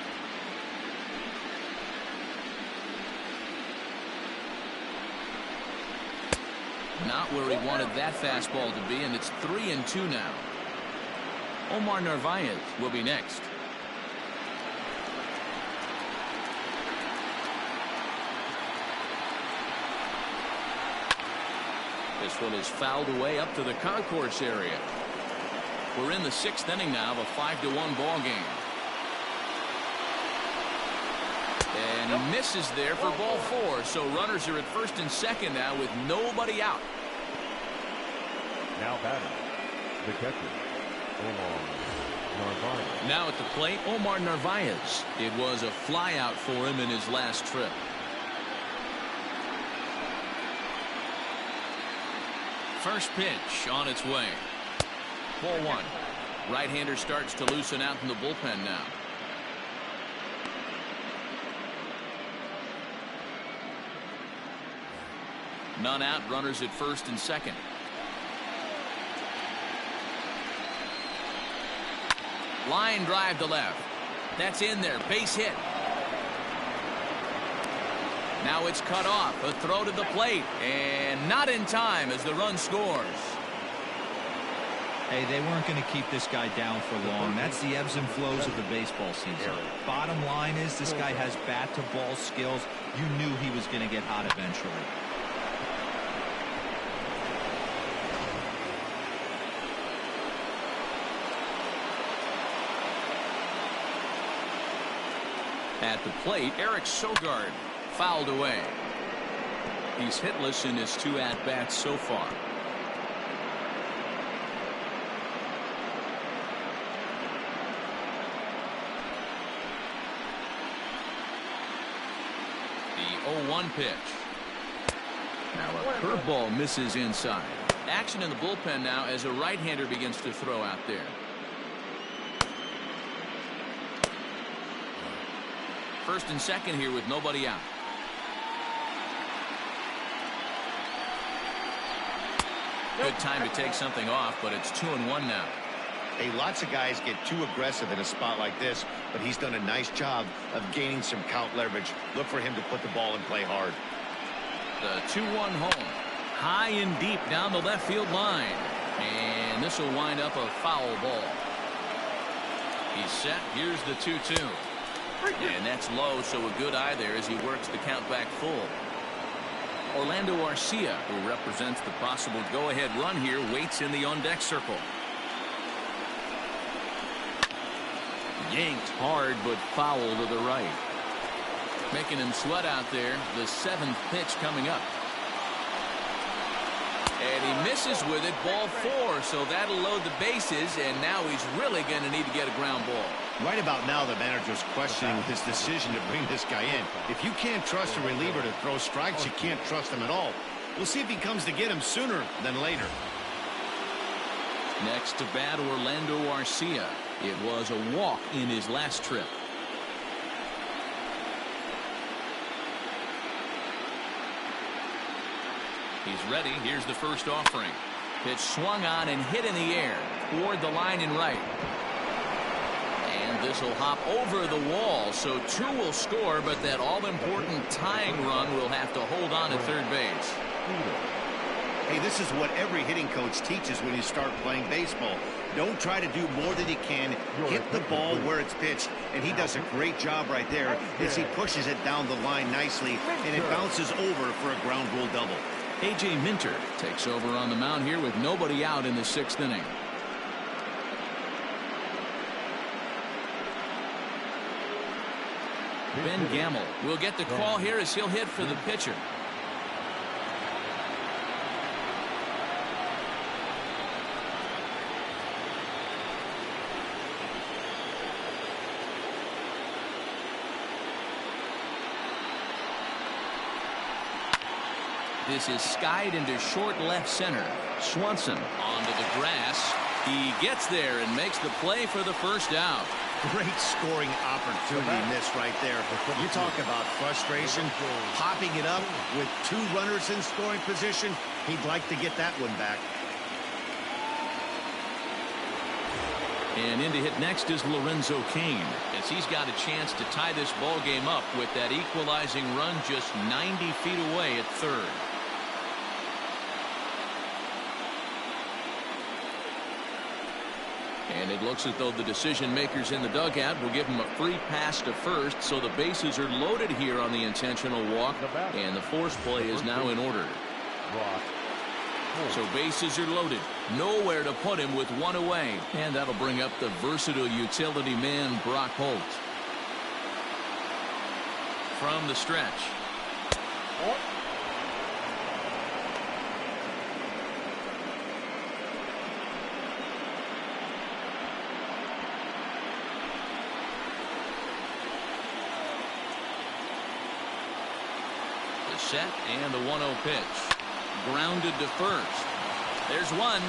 A: Not where he wanted that fastball to be, and it's 3-2 now. Omar Narvaez will be next. This one is fouled away up to the concourse area. We're in the 6th inning now of a 5-1 ball game. And he misses there for ball 4. So runners are at first and second now with nobody out.
F: Now batting, the catcher, Omar Narvaez.
A: Now at the plate, Omar Narvaez. It was a fly out for him in his last trip. First pitch on its way. Ball 1. Right-hander starts to loosen out in the bullpen now. None out, runners at first and second. Line drive to left. That's in there. Base hit. Now it's cut off. A throw to the plate. And not in time as the run scores.
D: Hey, they weren't going to keep this guy down for long. That's the ebbs and flows of the baseball season. Bottom line is this guy has bat-to-ball skills. You knew he was going to get hot eventually.
A: At the plate, Eric Sogard fouled away. He's hitless in his 2 at-bats so far. The 0-1 pitch. Now a curveball misses inside. Action in the bullpen now as a right-hander begins to throw out there. First and second here with nobody out. Good time to take something off, but it's 2-1 now.
B: Hey, lots of guys get too aggressive in a spot like this, but he's done a nice job of gaining some count leverage. Look for him to put the ball in play hard.
A: The 2-1 home. High and deep down the left field line. And this will wind up a foul ball. He's set. Here's the 2-2. And that's low, so a good eye there as he works the count back full. Orlando Arcia, who represents the possible go-ahead run here, waits in the on-deck circle. Yanked hard, but foul to the right. Making him sweat out there. The 7th pitch coming up. And he misses with it. Ball 4, so that'll load the bases, and now he's really going to need to get a ground ball.
B: Right about now, the manager's questioning his decision to bring this guy in. If you can't trust a reliever to throw strikes, you can't trust him at all. We'll see if he comes to get him sooner than later.
A: Next to bat, Orlando Arcia. It was a walk in his last trip. He's ready. Here's the first offering. Pitch swung on and hit in the air toward the line and right. And this will hop over the wall, so 2 will score, but that all-important tying run will have to hold on to third base.
B: Hey, this is what every hitting coach teaches when you start playing baseball. Don't try to do more than you can. Hit the ball where it's pitched, and he does a great job right there as he pushes it down the line nicely, and it bounces over for a ground rule double.
A: A.J. Minter takes over on the mound here with nobody out in the 6th inning. Ben Gamble will get the call here as he'll hit for the pitcher. This is skied into short left center. Swanson onto the grass. He gets there and makes the play for the first out.
B: Great scoring opportunity missed right there. You talk about frustration, popping it up with 2 runners in scoring position. He'd like to get that one back.
A: And in to hit next is Lorenzo Cain, as he's got a chance to tie this ball game up with that equalizing run just 90 feet away at third. And it looks as though the decision makers in the dugout will give him a free pass to first, so the bases are loaded here on the intentional walk, and the force play is now in order. So bases are loaded, nowhere to put him with 1 away, and that'll bring up the versatile utility man Brock Holt. From the stretch. Set and the 1-0 pitch. Grounded to first. There's one.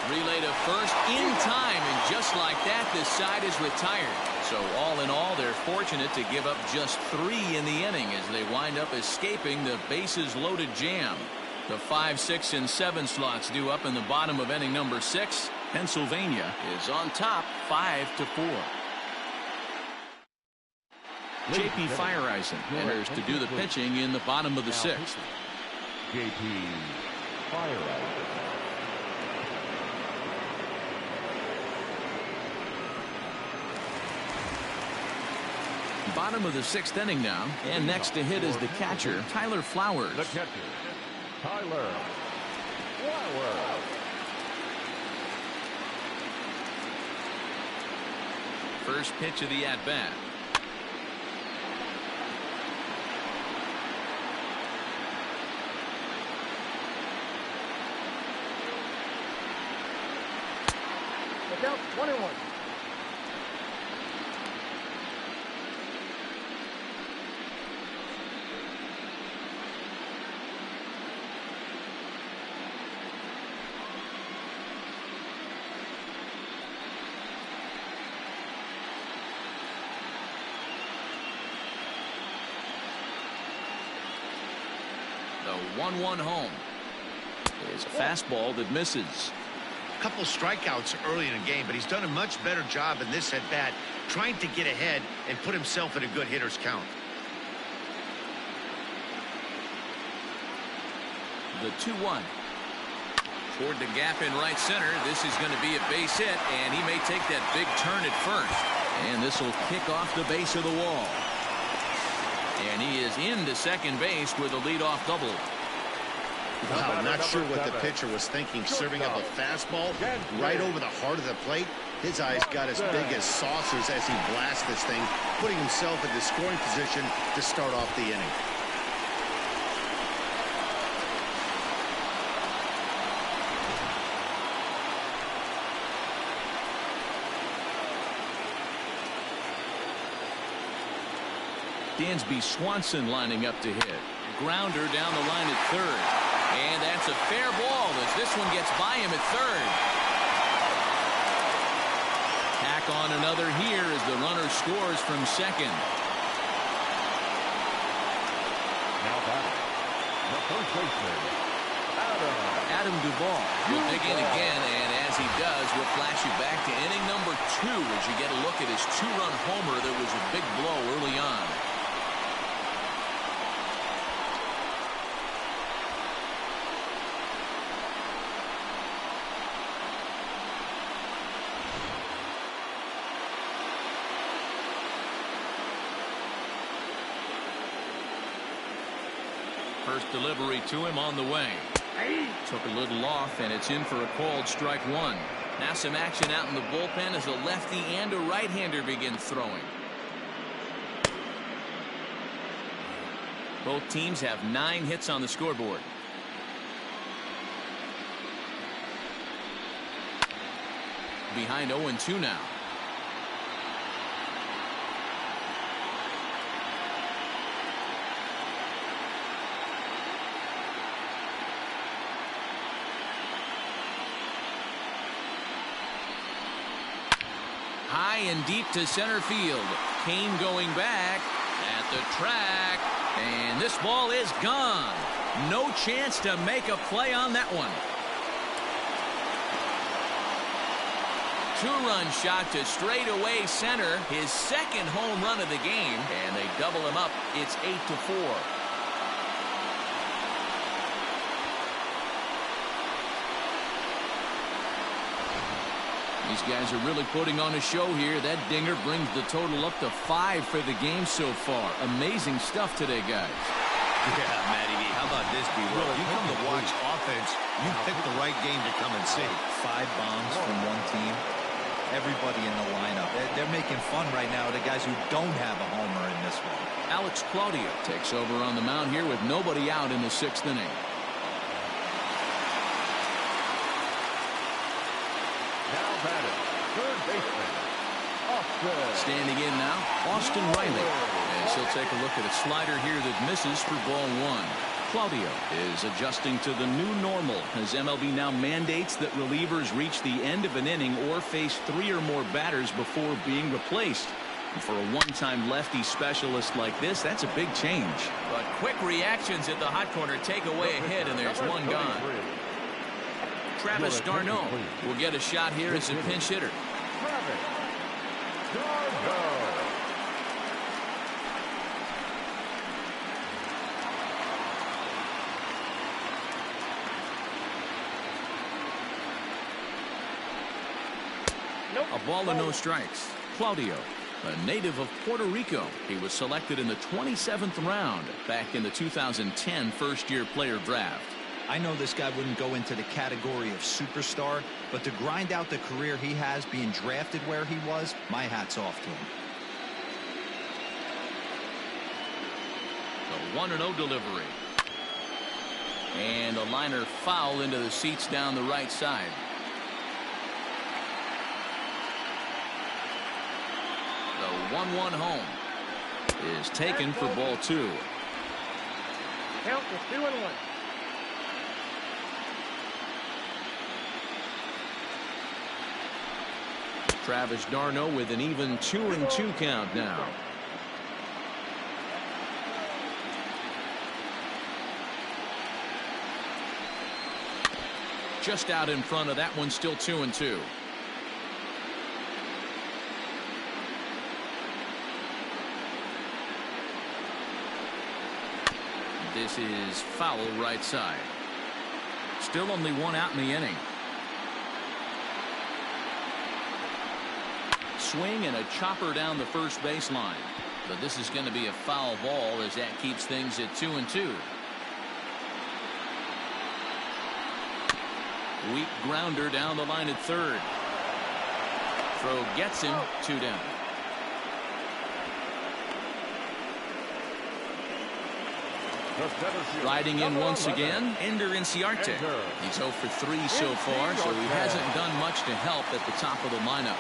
A: Relay to first in time, and just like that, this side is retired. So all in all, they're fortunate to give up just 3 in the inning as they wind up escaping the bases loaded jam. The 5, 6, and 7 slots due up in the bottom of inning number 6. Pennsylvania is on top 5-4. J.P. Fireisen enters to do the pitching in the bottom of the 6th.
F: J.P. Fireisen.
A: Bottom of the 6th inning now, and next to hit is the catcher, Tyler Flowers.
F: The catcher, Tyler Flowers.
A: First pitch of the at-bat.
C: Look out, 1-1.
A: The 1-1 home is a fastball that misses.
B: Couple strikeouts early in the game, but he's done a much better job in this at-bat trying to get ahead and put himself in a good hitter's count.
A: The 2-1 toward the gap in right center. This is going to be a base hit, and he may take that big turn at first, and this will kick off the base of the wall, and he is into second base with a leadoff double.
B: Wow, not sure what the pitcher was thinking, serving up a fastball right over the heart of the plate. His eyes got as big as saucers as he blasts this thing, putting himself in the scoring position to start off the inning.
A: Dansby Swanson lining up to hit. Grounder down the line at third. And that's a fair ball as this one gets by him at third. Tack on another here as the runner scores from second.
F: Now batting, the first baseman,
A: Adam Duvall will dig in again, and as he does, we'll flash you back to inning number 2 as you get a look at his 2-run homer that was a big blow early on. First delivery to him on the way. Took a little off, and it's in for a called strike 1. Now some action out in the bullpen as a lefty and a right-hander begin throwing. Both teams have 9 hits on the scoreboard. Behind 0-2 now. High and deep to center field. Kane going back at the track, and this ball is gone. No chance to make a play on that one. 2-run shot to straightaway center, his second home run of the game, and they double him up. It's 8-4. These guys are really putting on a show here. That dinger brings the total up to 5 for the game so far. Amazing stuff today, guys.
B: Yeah, Matty V, how about this, B-Roll? You come to watch offense, you pick the right game to come and see.
D: 5 bombs from one team. Everybody in the lineup. They're making fun right now of the guys who don't have a homer in this one.
A: Alex Claudio takes over on the mound here with nobody out in the 6th inning.
F: now batting, third baseman, Austin.
A: Standing in now, Austin Riley. As he'll take a look at a slider here that misses for ball 1. Claudio is adjusting to the new normal as MLB now mandates that relievers reach the end of an inning or face 3 or more batters before being replaced. And for a one-time lefty specialist like this, that's a big change. But quick reactions at the hot corner take away a hit, and there's one gone. Travis d'Arnaud will get a shot here as a pinch hitter.
F: Travis d'Arnaud.
A: A ball and no strikes. Claudio, a native of Puerto Rico. He was selected in the 27th round back in the 2010 first-year player draft.
D: I know this guy wouldn't go into the category of superstar, but to grind out the career he has being drafted where he was, my hat's off to him.
A: The 1-0 delivery. And a liner foul into the seats down the right side. The 1-1 home is taken for ball 2.
C: Count is 2-1.
A: Travis d'Arnaud with an even 2-2 count now. Just out in front of that one, still 2-2. This is foul right side. Still only 1 out in the inning. Swing and a chopper down the first baseline. But this is going to be a foul ball as that keeps things at 2-2. Weak grounder down the line at third. Throw gets him, 2 down. Riding in once again, Ender Inciarte. He's 0 for 3 so far, so he hasn't done much to help at the top of the lineup.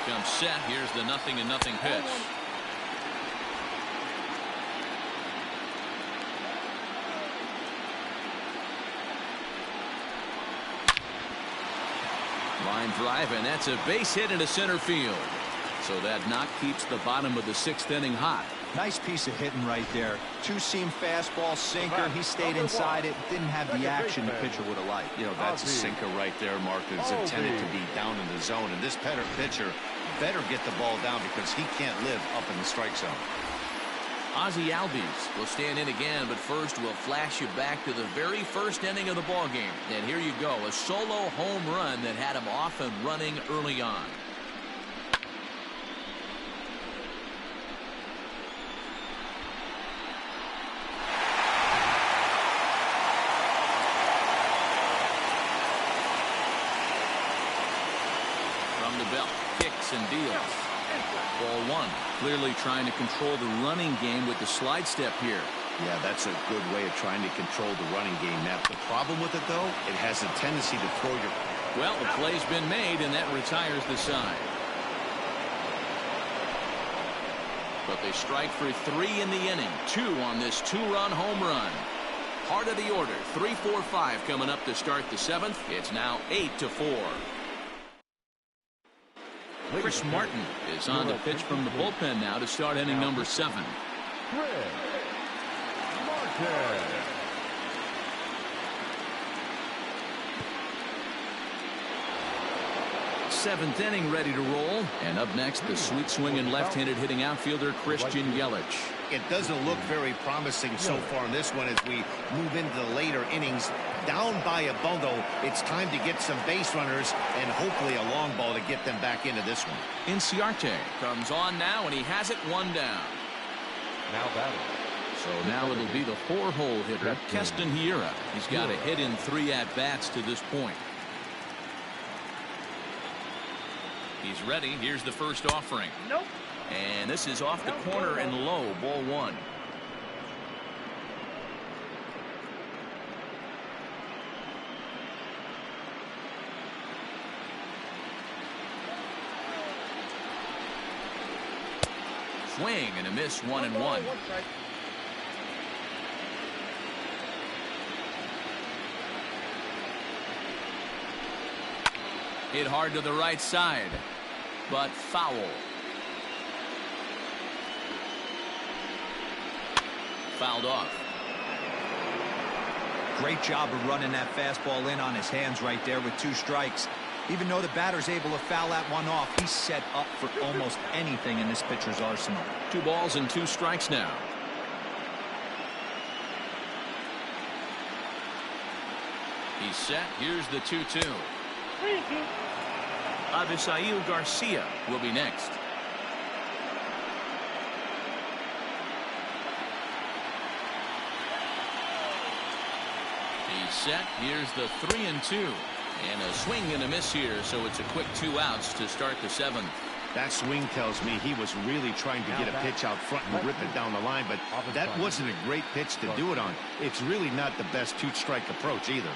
A: Comes set. Here's the 0-0 pitch. Line drive, and that's a base hit into center field. So that knock keeps the bottom of the 6th inning hot.
D: Nice piece of hitting right there. Two-seam fastball, sinker. He stayed inside it. Didn't have the action the pitcher would have liked.
B: You know, that's a sinker right there, Mark. It's intended to be down in the zone. And this pitcher better get the ball down because he can't live up in the strike zone.
A: Ozzie Albies will stand in again, but first we'll flash you back to the very first inning of the ball game. And here you go, a solo home run that had him off and running early on. From the belt, kicks and deals. Ball 1. Clearly trying to control the running game with the slide step here.
B: Yeah, that's a good way of trying to control the running game. Now, the problem with it, though, it has a tendency to throw your...
A: Well, the play's been made, and that retires the side. But they strike for 3 in the inning. 2 on this 2-run home run. Heart of the order, 3-4-5 coming up to start the 7th. It's now 8-4. Chris Martin is on the pitch from the bullpen now to start inning number 7.
F: Chris Martin.
A: 7th inning ready to roll. And up next, the sweet swinging left-handed hitting outfielder Christian Yelich.
B: It doesn't look very promising so far in this one as we move into the later innings. Down by a bundle, it's time to get some base runners and hopefully a long ball to get them back into this one.
A: Inciarte comes on now, and he has it 1 down.
F: Now batting.
A: So now it'll be the 4-hole hitter, Keston Hiura. He's got a hit in 3 at-bats to this point. He's ready. Here's the first offering.
C: Nope.
A: And this is off the corner and low, ball 1. Swing and a miss, 1-1. Hit hard to the right side, but foul. Fouled off.
D: Great job of running that fastball in on his hands right there with 2 strikes. Even though the batter's able to foul that one off, he's set up for almost anything in this pitcher's arsenal.
A: 2 balls and 2 strikes now. He's set. Here's the 2-2. Avisail Garcia will be next. He's set. Here's the 3-2. And a swing and a miss here, so it's a quick 2 outs to start the 7th.
B: That swing tells me he was really trying to get a pitch out front and rip it down the line, but that wasn't a great pitch to do it on. It's really not the best 2-strike approach either.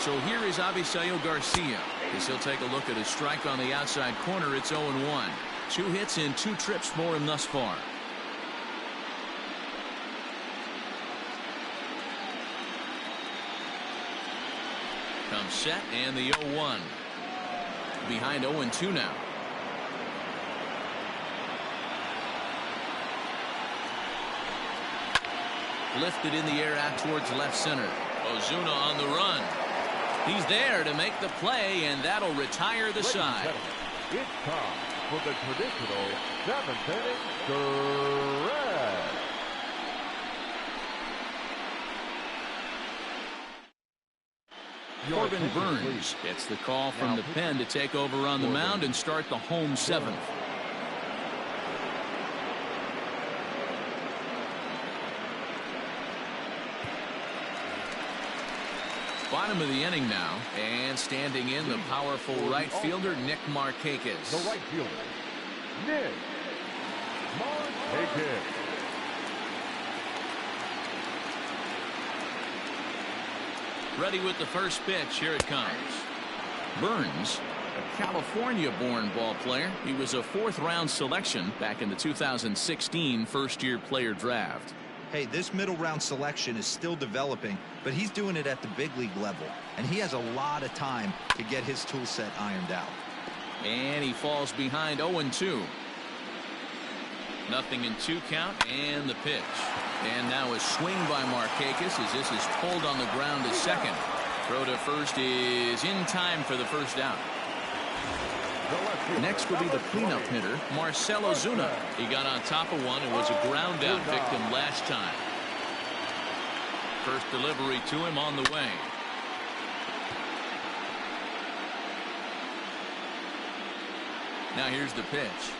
A: So here is Avisail Garcia as he'll take a look at his strike on the outside corner. It's 0-1. 2 hits and 2 trips for him thus far. Comes set and the 0-1. Behind 0-2 now. Lifted in the air out towards left center. Ozuna on the run. He's there to make the play, and that'll retire the side.
F: It's time for the traditional 7th inning stretch.
A: Corbin Burns gets the call from the pen to take over on the mound and start the home 7th. Bottom of the inning now, and standing in the powerful right fielder Nick Markakis.
F: The right fielder, Nick Markakis.
A: Ready with the first pitch. Here it comes. Burns, a California-born ball player. He was a 4th-round selection back in the 2016 first-year player draft.
D: Hey, this middle round selection is still developing, but he's doing it at the big league level, and he has a lot of time to get his tool set ironed out.
A: And he falls behind 0-2. 0-2 count, and the pitch. And now a swing by Markakis as this is pulled on the ground to second. Throw to first is in time for the first out. Next will be the cleanup hitter, Marcell Ozuna. He got on top of one and was a ground out victim last time. First delivery to him on the way. Now here's the pitch.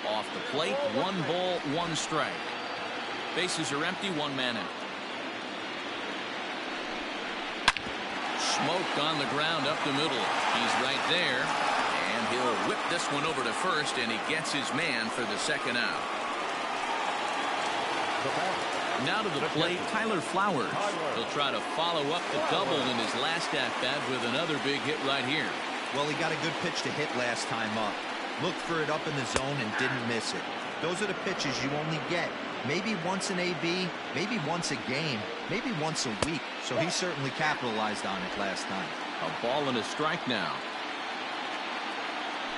A: Off the plate, 1 ball, 1 strike. Bases are empty, 1 man out. Smoked on the ground up the middle. He's right there. And he'll whip this one over to first, and he gets his man for the second out. Now to the plate, Tyler Flowers. He'll try to follow up the double in his last at-bat with another big hit right here.
D: Well, he got a good pitch to hit last time up. Looked for it up in the zone and didn't miss it. Those are the pitches you only get. Maybe once an AB, maybe once a game, maybe once a week. So he certainly capitalized on it last time.
A: A ball and a strike now.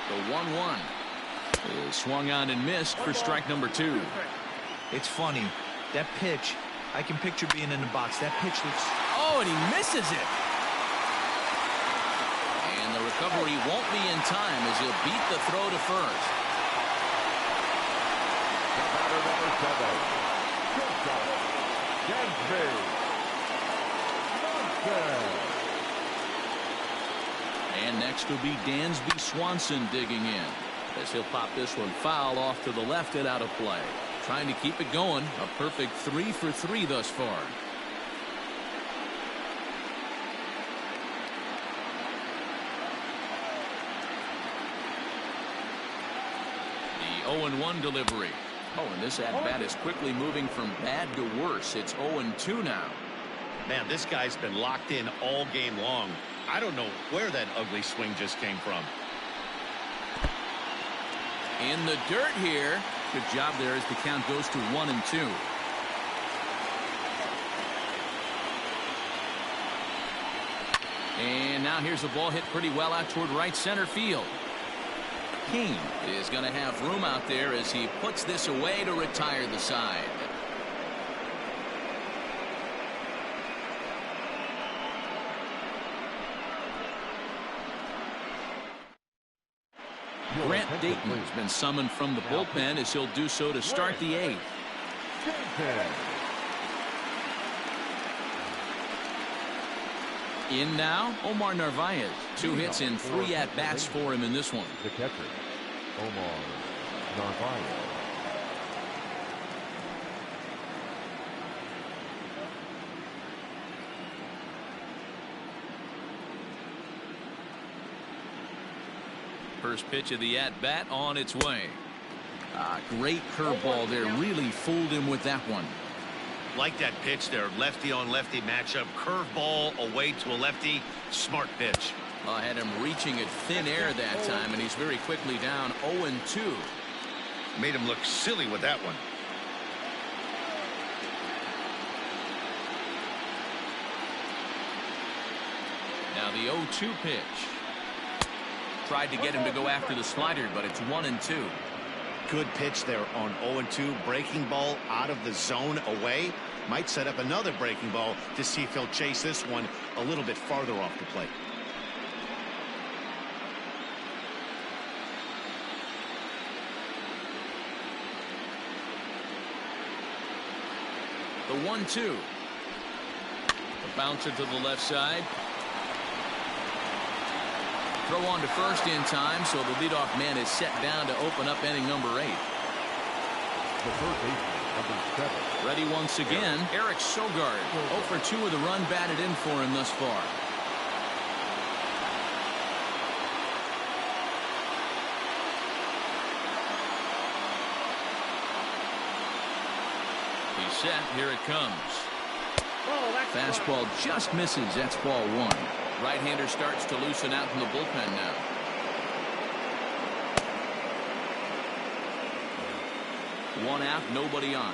A: The 1-1 is swung on and missed for strike number 2.
D: It's funny. That pitch, I can picture being in the box. That pitch looks...
A: Oh, and he misses it. And the recovery won't be in time as he'll beat the throw to first.
F: Batter number 7. Pennsbury.
A: And next will be Dansby Swanson digging in as he'll pop this one foul off to the left and out of play. Trying to keep it going. A perfect 3 for 3 thus far. The 0-1 delivery. Oh, and this at-bat is quickly moving from bad to worse. It's 0-2 now.
B: Man, this guy's been locked in all game long. I don't know where that ugly swing just came from.
A: In the dirt here. Good job there as the count goes to 1-2. And now here's a ball hit pretty well out toward right center field. King is going to have room out there as he puts this away to retire the side. Grant Dayton has been summoned from the bullpen as he'll do so to start the 8th. In now, Omar Narvaez. 2 hits and 3 at-bats for him in this one.
F: The catcher, Omar Narvaez.
A: First pitch of the at-bat on its way. Great curveball there. Really fooled him with that one.
B: Like that pitch there. Lefty on lefty matchup. Curveball away to a lefty. Smart pitch.
A: Had him reaching at thin air that time, and he's very quickly down 0-2.
B: Made him look silly with that one.
A: Now the 0-2 pitch. Tried to get him to go after the slider, but it's 1-2.
B: Good pitch there on 0-2. Breaking ball out of the zone away. Might set up another breaking ball to see if he'll chase this one a little bit farther off the plate.
A: The 1-2. The bouncer to the left side. Throw on to first in time, so the leadoff man is set down to open up inning number 8.
F: The first baseman, number 7.
A: Ready once again, Eric Sogard. 0 for 2 with a run batted in for him thus far. He's set. Here it comes. Fastball just misses. That's ball 1. Right-hander starts to loosen out from the bullpen now. One out, nobody on.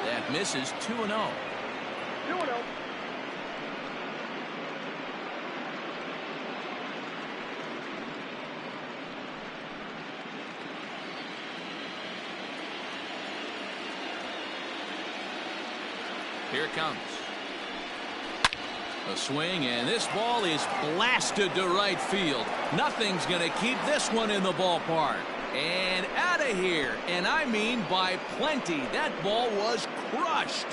A: That misses 2-0.
C: 2-0.
A: Here it comes. A swing, and this ball is blasted to right field. Nothing's going to keep this one in the ballpark. And out of here. And I mean by plenty. That ball was crushed.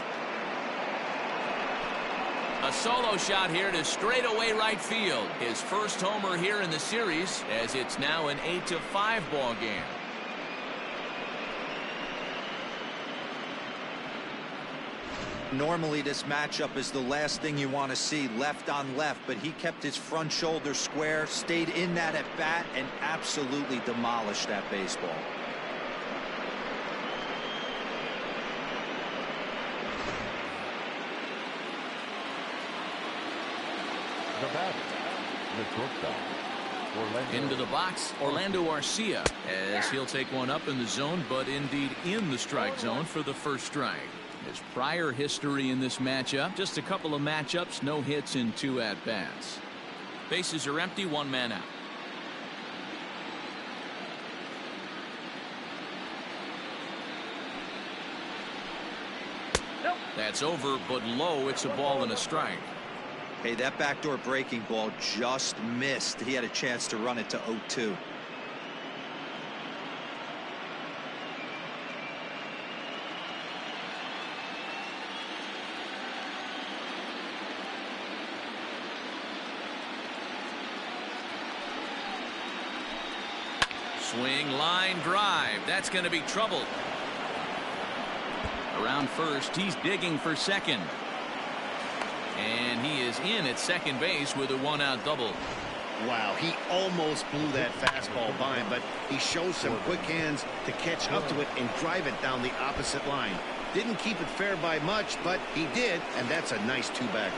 A: A solo shot here to straightaway right field. His first homer here in the series, as it's now an 8-5 ball game.
D: Normally this matchup is the last thing you want to see, left on left, but he kept his front shoulder square, stayed in that at bat, and absolutely demolished that baseball.
F: The batter, the shortstop, Orlando.
A: Into the box, Orlando Arcia, as he'll take one up in the zone, but indeed in the strike zone for the first strike. His prior history in this matchup, just a couple of matchups, no hits in 2 at-bats. Bases are empty, 1 man out.
C: Nope.
A: That's over, but low. It's a ball and a strike.
D: Hey, that backdoor breaking ball just missed. He had a chance to run it to 0-2.
A: Swing, line, drive. That's going to be trouble. Around first, he's digging for second. And he is in at second base with a 1-out double.
B: Wow, he almost blew that fastball by him, but he shows some quick hands to catch up to it and drive it down the opposite line. Didn't keep it fair by much, but he did, and that's a nice 2-bagger.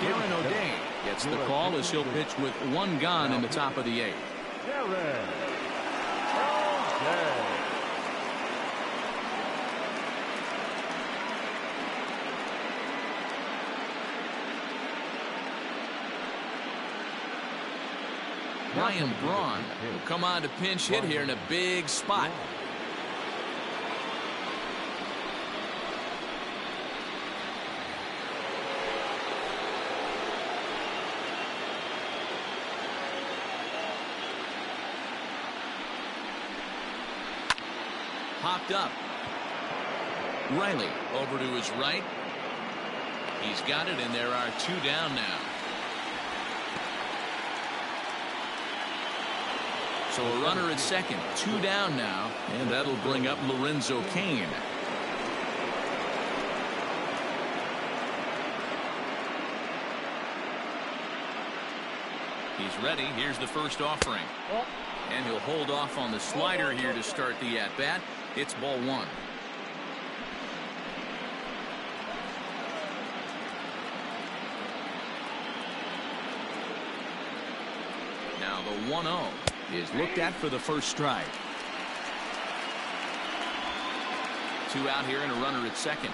A: Darren O'Day gets the call as he'll pitch with 1 gone in the top of the 8th.
F: Darren.
A: Ryan Braun will come on to pinch hit here in a big spot. Popped up. Riley over to his right. He's got it, and there are 2 down now. So a runner at second, 2 down now, and that'll bring up Lorenzo Cain. He's ready. Here's the first offering. And he'll hold off on the slider here to start the at-bat. It's ball 1. Now the 1-0 is looked at for the first strike. 2 out here and a runner at second.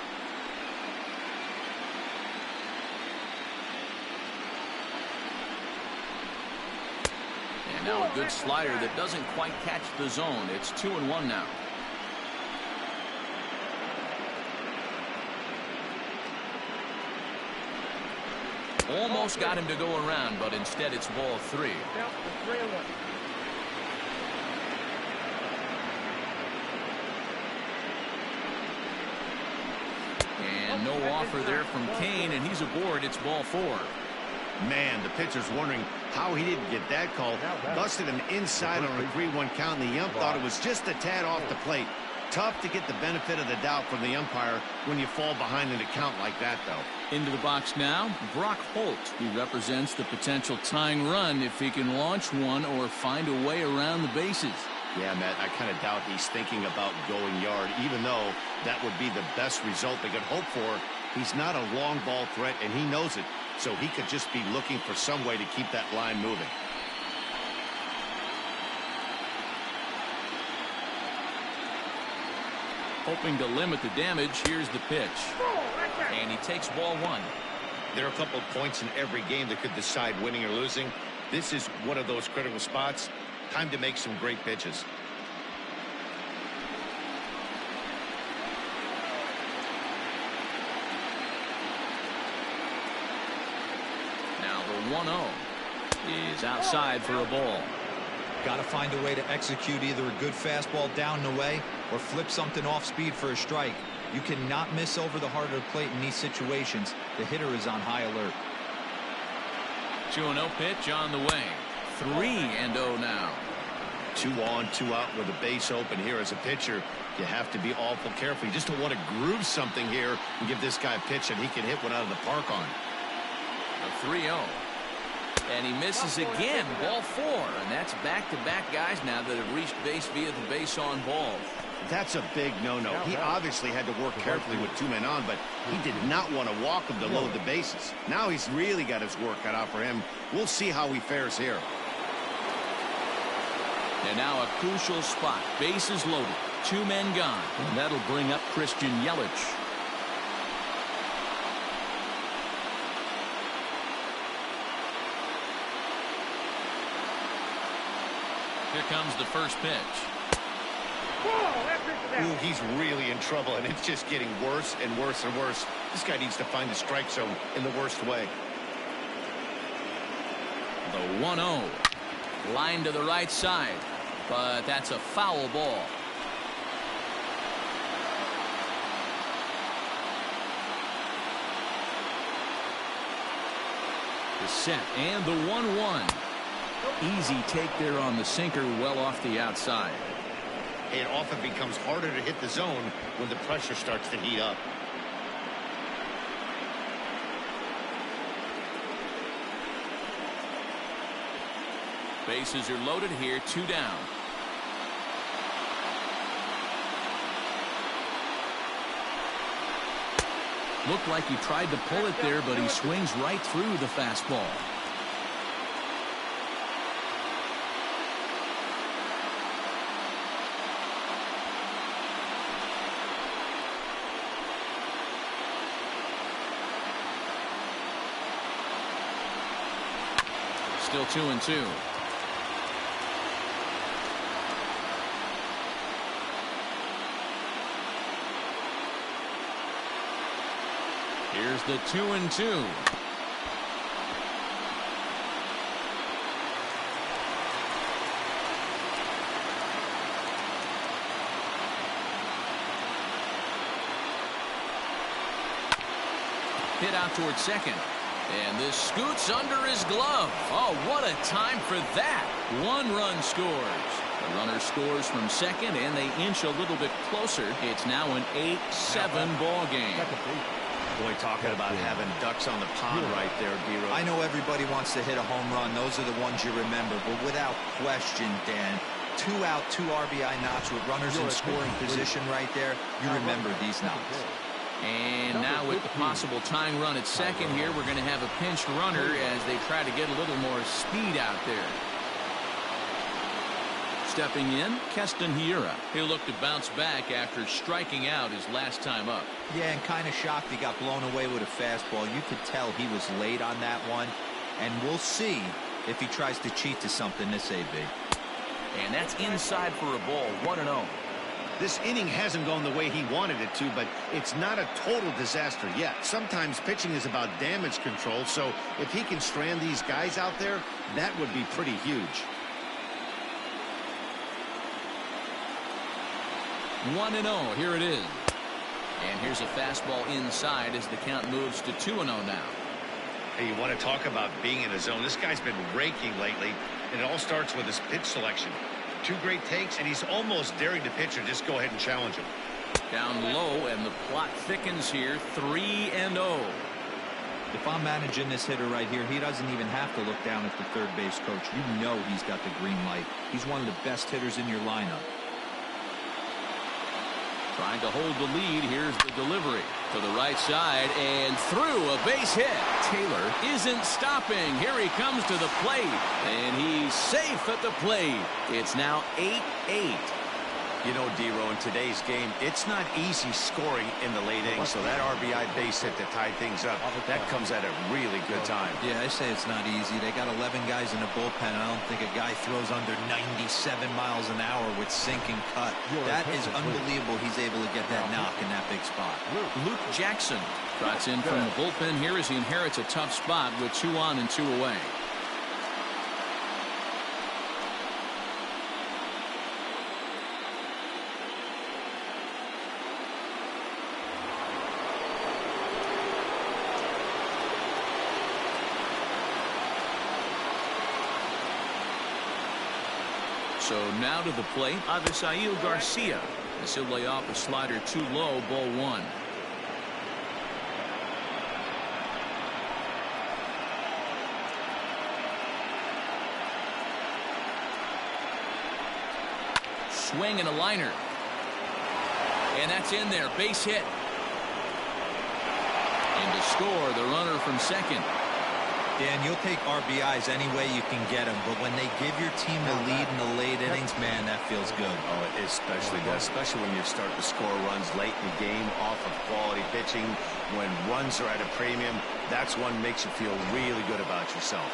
A: And now a good slider that doesn't quite catch the zone. It's 2-1 now. Almost got him to go around, but instead it's ball 3. And no offer there from Cain, and he's aboard. It's ball 4.
B: Man, the pitcher's wondering how he didn't get that call. Busted him inside on a 3-1 count, and the ump thought it was just a tad off the plate. Tough to get the benefit of the doubt from the umpire when you fall behind in a count like that, though.
A: Into the box now, Brock Holt. He represents the potential tying run if he can launch one or find a way around the bases.
B: Yeah, Matt, I kind of doubt he's thinking about going yard, even though that would be the best result they could hope for. He's not a long ball threat, and he knows it, so he could just be looking for some way to keep that line moving.
A: Hoping to limit the damage. Here's the pitch. And he takes ball one.
B: There are a couple of points in every game that could decide winning or losing. This is one of those critical spots. Time to make some great pitches.
A: Now the 1-0 is outside for a ball.
D: Got to find a way to execute either a good fastball down and away or flip something off speed for a strike. You cannot miss over the heart of the plate in these situations. The hitter is on high alert.
A: 2-0 pitch on the way. 3-0 now.
B: 2 on, 2 out with a base open here. As a pitcher, you have to be awful careful. You just don't want to groove something here and give this guy a pitch that he can hit one out of the park on.
A: A 3-0. And he misses again. Ball 4. And that's back-to-back guys now that have reached base via the base on ball.
B: That's a big no-no. He obviously had to work carefully with 2 men on, but he did not want to walk him to load the bases. Now he's really got his work cut out for him. We'll see how he fares here.
A: And now a crucial spot. Bases loaded. 2 men gone. And that'll bring up Christian Yelich. Here comes the first pitch.
B: Ooh, he's really in trouble, and it's just getting worse and worse and worse. This guy needs to find the strike zone in the worst way.
A: The 1-0. Line to the right side. But that's a foul ball. The set and the 1-1. Easy take there on the sinker, well off the outside.
B: It often becomes harder to hit the zone when the pressure starts to heat up.
A: Bases are loaded here, 2 down. Looked like he tried to pull it there, but he swings right through the fastball. Still 2-2. Here's the 2-2. Hit out towards second. And this scoots under his glove. Oh, what a time for that. 1 run scores. The runner scores from second, and they inch a little bit closer. It's now an 8-7 ball game.
B: Boy, talking about having ducks on the pond right there, D-Rose.
D: I know everybody wants to hit a home run. Those are the ones you remember. But without question, Dan, 2 out, 2 RBI knocks with runners in scoring position right there. You remember these knocks.
A: And now with the possible tying run at second here, we're going to have a pinched runner as they try to get a little more speed out there. Stepping in, Keston Hiura. He'll look to bounce back after striking out his last time up.
D: Yeah, and kind of shocked he got blown away with a fastball. You could tell he was late on that one. And we'll see if he tries to cheat to something this AB.
A: And that's inside for a ball, 1-0.
B: This inning hasn't gone the way he wanted it to, but it's not a total disaster yet. Sometimes pitching is about damage control, so if he can strand these guys out there, that would be pretty huge.
A: 1-0, here it is. And here's a fastball inside as the count moves to 2-0 now.
B: Hey, you want to talk about being in a zone? This guy's been raking lately, and it all starts with his pitch selection. 2 great takes, and he's almost daring the pitcher just go ahead and challenge him.
A: Down low, and the plot thickens here, 3-0.
D: If I'm managing this hitter right here, he doesn't even have to look down at the third base coach. You know he's got the green light. He's one of the best hitters in your lineup.
A: Trying to hold the lead. Here's the delivery to the right side and through a base hit. Taylor isn't stopping. Here he comes to the plate, and he's safe at the plate. It's now 8-8.
B: You know, D-Row, in today's game, it's not easy scoring in the late innings, so that RBI base hit to tie things up, that comes at a really good time.
D: Yeah, I say it's not easy. They got 11 guys in the bullpen, and I don't think a guy throws under 97 miles an hour with sinking cut. That is unbelievable. He's able to get that knock in that big spot.
A: Luke Jackson trots in from the bullpen here as he inherits a tough spot with 2 on and 2 away. So now to the plate, Avisail Garcia. As he'll lay off a slider too low, ball 1. Swing and a liner. And that's in there. Base hit. And to score, the runner from second.
D: Dan, you'll take RBIs any way you can get them, but when they give your team the lead in the late innings, man, that feels good.
B: Oh, it especially does, especially when you start to score runs late in the game off of quality pitching. When runs are at a premium, that's one makes you feel really good about yourself.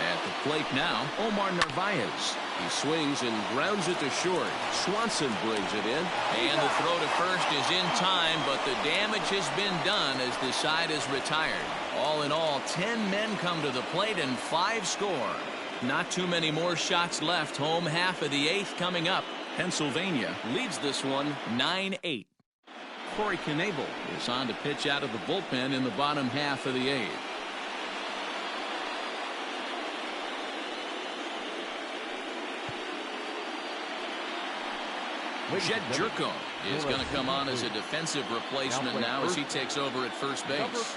A: At the plate now, Omar Narvaez. He swings and grounds it to short. Swanson brings it in. And the throw to first is in time, but the damage has been done as the side is retired. All in all, 10 men come to the plate and 5 score. Not too many more shots left. Home half of the 8th coming up. Pennsylvania leads this one 9-8. Corey Knebel is on to pitch out of the bullpen in the bottom half of the 8th. Jed Jerko is going to come on as a defensive replacement now as he takes over at first base.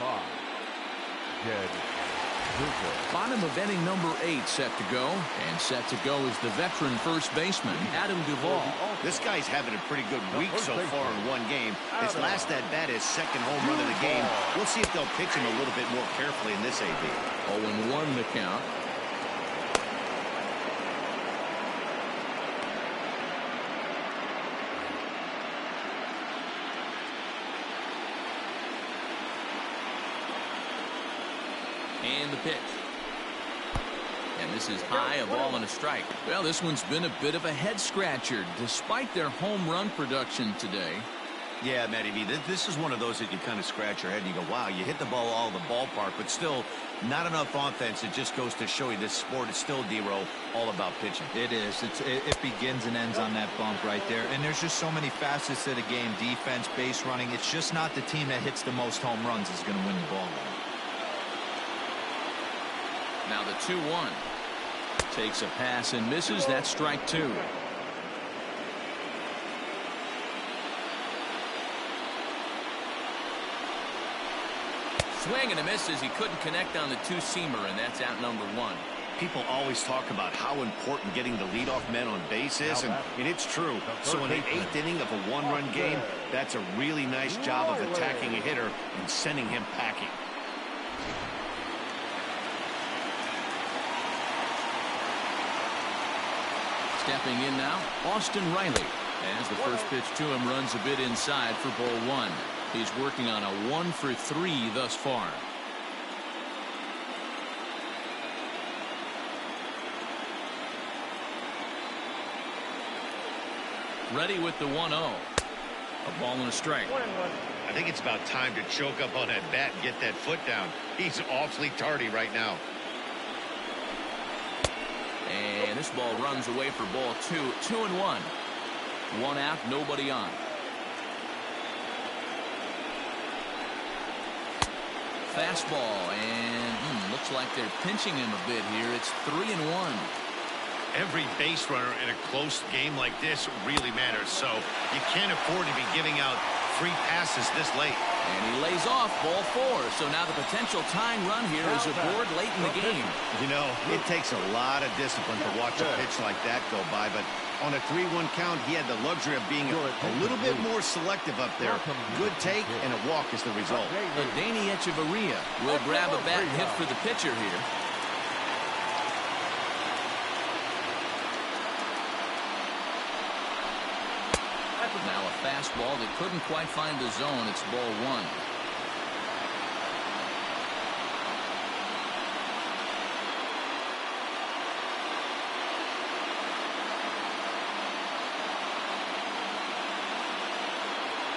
A: Bottom of inning number 8 set to go. And set to go is the veteran first baseman, Adam Duvall.
B: This guy's having a pretty good week so far in one game. His last at-bat is second home run of the game. We'll see if they'll pitch him a little bit more carefully in this AB.
A: 0-1 the count. And the pitch. And this is high, a ball and a strike. Well, this one's been a bit of a head scratcher despite their home run production today.
B: Yeah, Matty B, this is one of those that you kind of scratch your head and you go, wow, you hit the ball all the ballpark, but still not enough offense. It just goes to show you this sport is still, D-Row, all about pitching.
D: It is. It begins and ends on that bump right there. And there's just so many facets to the game. Defense, base running. It's just not the team that hits the most home runs is going to win the ball game.
A: Now the 2-1. Takes a pass and misses. That's strike 2. Swing and a miss as he couldn't connect on the two-seamer, and that's out number 1.
B: People always talk about how important getting the leadoff men on base is, and it's true. So in the 8th inning of a one-run game, that's a really nice job of attacking a hitter and sending him packing.
A: Stepping in now, Austin Riley. As the first pitch to him runs a bit inside for ball 1. He's working on a 1 for 3 thus far. Ready with the 1-0. A ball and a strike.
B: I think it's about time to choke up on that bat and get that foot down. He's awfully tardy right now.
A: And this ball runs away for ball 2. 2-1. 1 out, nobody on. Fastball, and looks like they're pinching him a bit here. It's 3-1.
B: Every base runner in a close game like this really matters, so you can't afford to be giving out free passes this late.
A: And he lays off ball 4. So now the potential tying run here is aboard late in the game.
B: You know, it takes a lot of discipline to watch a pitch like that go by, but On a 3-1 count, he had the luxury of being a little bit more selective up there. Good take and a walk is the result.
A: Danny Echeverria will grab a bat hit for the pitcher here. Now a fastball that couldn't quite find the zone. It's ball 1.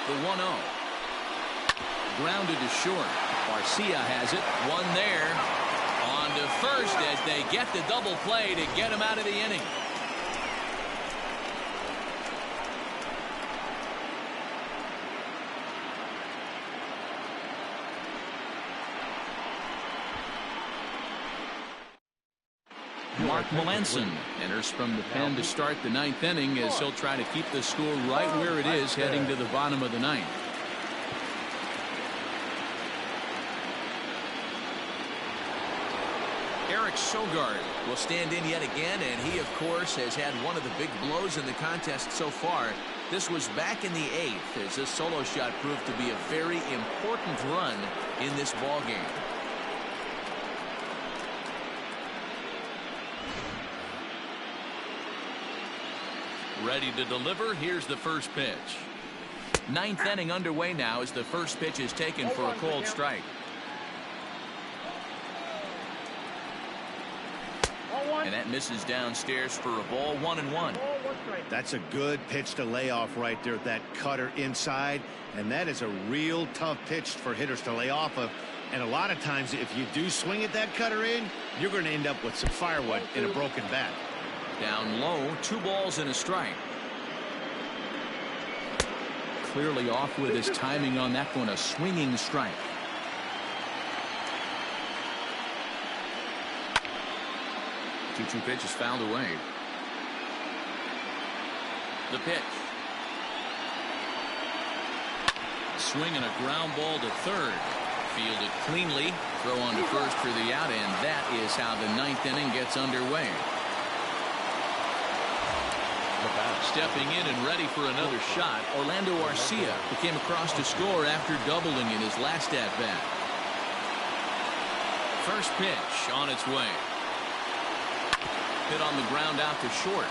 A: The 1-0. Grounded to short. Garcia has it. One there. On to first as they get the double play to get him out of the inning. Mark Melanson enters from the pen to start the 9th inning as he'll try to keep the score right where it is heading to the bottom of the 9th. Eric Sogard will stand in yet again, and he, of course, has had one of the big blows in the contest so far. This was back in the 8th as this solo shot proved to be a very important run in this ball game. Ready to deliver. Here's the first pitch. 9th inning underway now as the first pitch is taken for a cold strike. And that misses downstairs for a ball. 1-1.
B: That's a good pitch to lay off right there. That cutter inside. And that is a real tough pitch for hitters to lay off of. And a lot of times if you do swing at that cutter in, you're going to end up with some firewood in a broken bat.
A: Down low, 2 balls and a strike. Clearly off with his timing on that one, a swinging strike. The 2-2 pitch is fouled away. The pitch. Swing and a ground ball to third. Fielded cleanly. Throw on to first for the out, and that is how the 9th inning gets underway. Stepping in and ready for another shot, Orlando Arcia, who came across to score after doubling in his last at-bat. First pitch on its way. Hit on the ground out to short.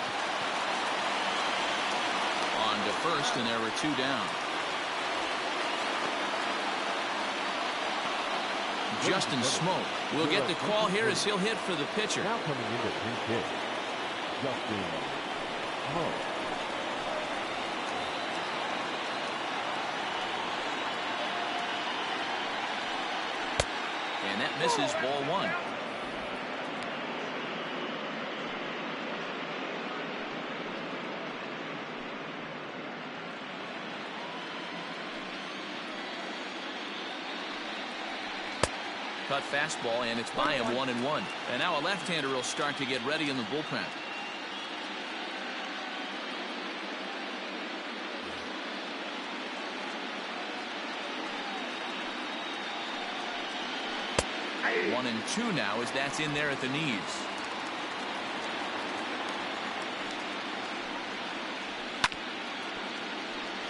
A: On to first, and there were 2 down. Justin Smoke will get the call here as he'll hit for the pitcher.
F: Now coming into his pitch, Justin Smoke.
A: And that misses, ball 1. Cut fastball, and it's by him. 1-1. And now a left-hander will start to get ready in the bullpen. One and 2 now as that's in there at the knees.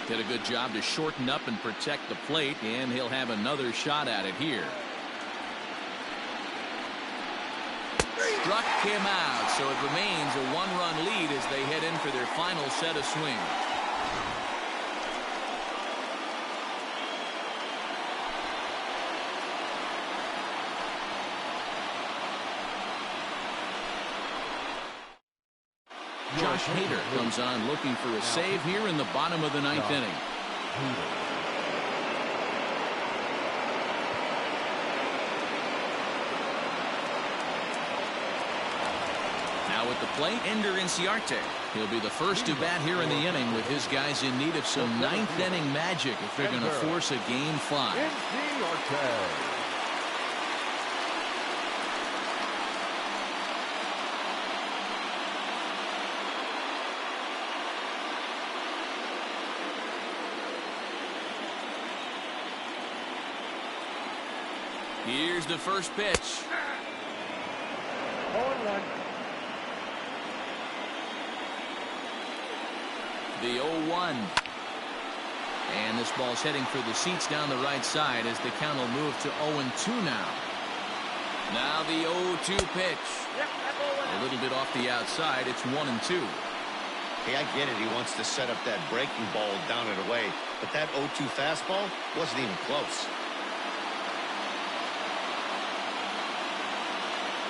A: Did a good job to shorten up and protect the plate, and he'll have another shot at it here. Struck him out, so it remains a 1-run lead as they head in for their final set of swings. Josh Hader comes on looking for a save here in the bottom of the 9th inning. Now at the plate, Ender Inciarte. He'll be the first to bat here in the inning with his guys in need of some 9th inning magic if they're going to force a game 5. Here's the first pitch.
C: 0-1.
A: The 0-1. And this ball's heading for the seats down the right side as the count will move to 0-2 now. Now the 0-2 pitch. A little bit off the outside. It's 1-2.
B: Hey, I get it. He wants to set up that breaking ball down and away. But that 0-2 fastball wasn't even close.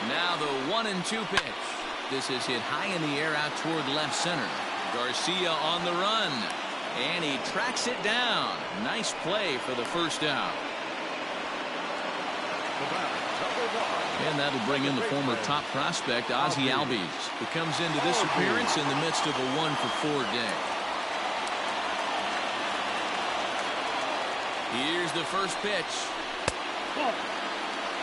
A: Now the 1-2 pitch. This is hit high in the air out toward left center. Garcia on the run. And he tracks it down. Nice play for the first out. And that'll bring in the former top prospect, Ozzie Albies, who comes into this appearance in the midst of a 1-for-4 day. Here's the first pitch.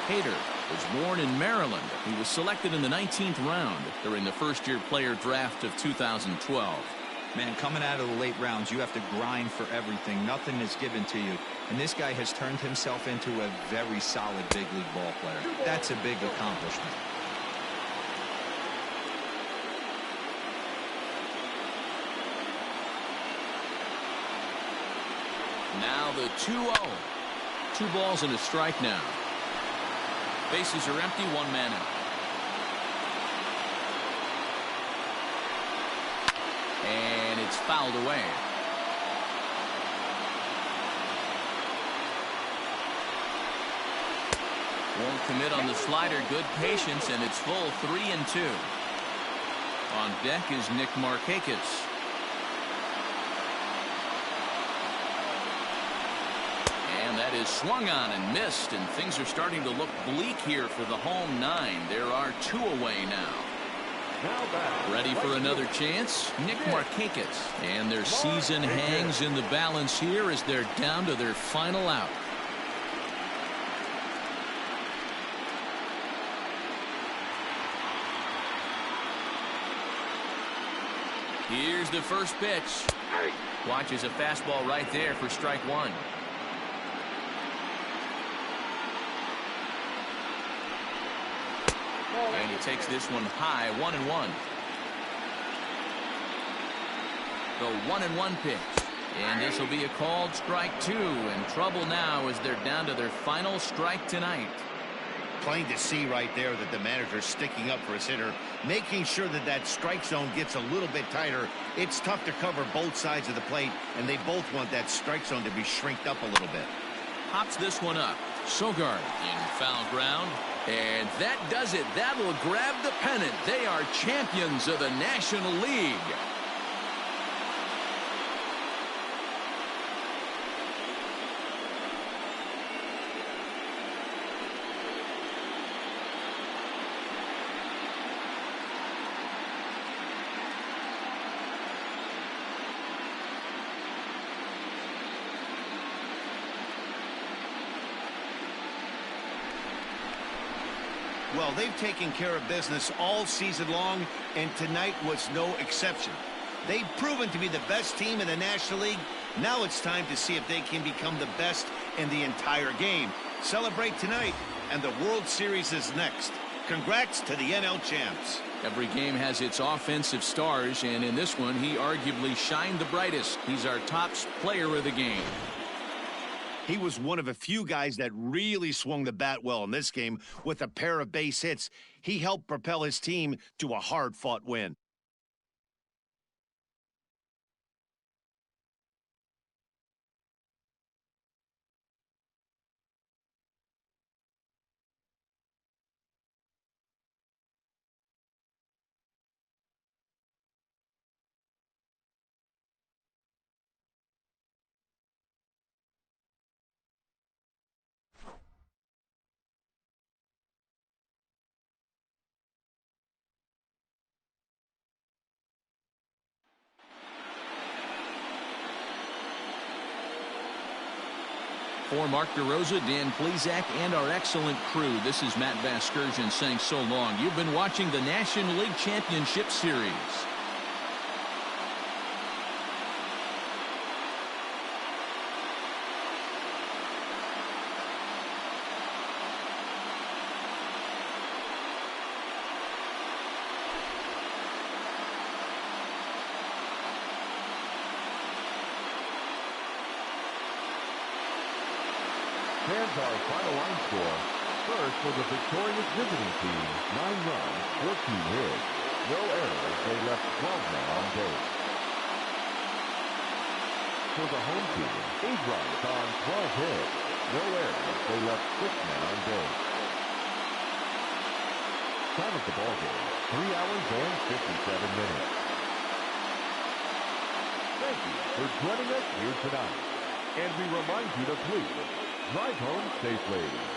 A: Hader was born in Maryland. He was selected in the 19th round during the first-year player draft of 2012.
D: Man, coming out of the late rounds, you have to grind for everything. Nothing is given to you. And this guy has turned himself into a very solid big league ball player. That's a big accomplishment.
A: Now the 2-0. 2 balls and a strike now. Bases are empty, 1 man out. And it's fouled away. Won't commit on the slider. Good patience, and it's full 3-2. On deck is Nick Markakis. And that is swung on and missed, and things are starting to look bleak here for the home 9. There are 2 away now. Ready for another chance? Nick Markakis. And their season hangs in the balance here as they're down to their final out. Here's the first pitch. Watches a fastball right there for strike 1. And he takes this one high, 1-1. The 1-1 pitch. And this will be a called strike 2. In trouble now as they're down to their final strike tonight.
B: Plain to see right there that the manager's sticking up for his hitter, making sure that that strike zone gets a little bit tighter. It's tough to cover both sides of the plate, and they both want that strike zone to be shrinked up a little bit.
A: Hops this one up. Sogard in foul ground. And that does it. That will grab the pennant. They are champions of the National League.
B: Well, they've taken care of business all season long, and tonight was no exception. They've proven to be the best team in the National League. Now it's time to see if they can become the best in the entire game. Celebrate tonight, and the World Series is next. Congrats to the NL champs.
A: Every game has its offensive stars, and in this one, he arguably shined the brightest. He's our top player of the game.
B: He was one of a few guys that really swung the bat well in this game with a pair of base hits. He helped propel his team to a hard-fought win.
A: For Mark DeRosa, Dan Plesac, and our excellent crew, this is Matt Vasgersian saying so long. You've been watching the National League Championship Series.
F: Fans, our final line score. First for the victorious visiting team, 9 runs, 14 hits. No errors, they left 12 men on base. For the home team, 8 runs on 12 hits. No errors, they left 6 men on base. Time of the ballgame, 3 hours and 57 minutes. Thank you for joining us here tonight. And we remind you to please drive home safely.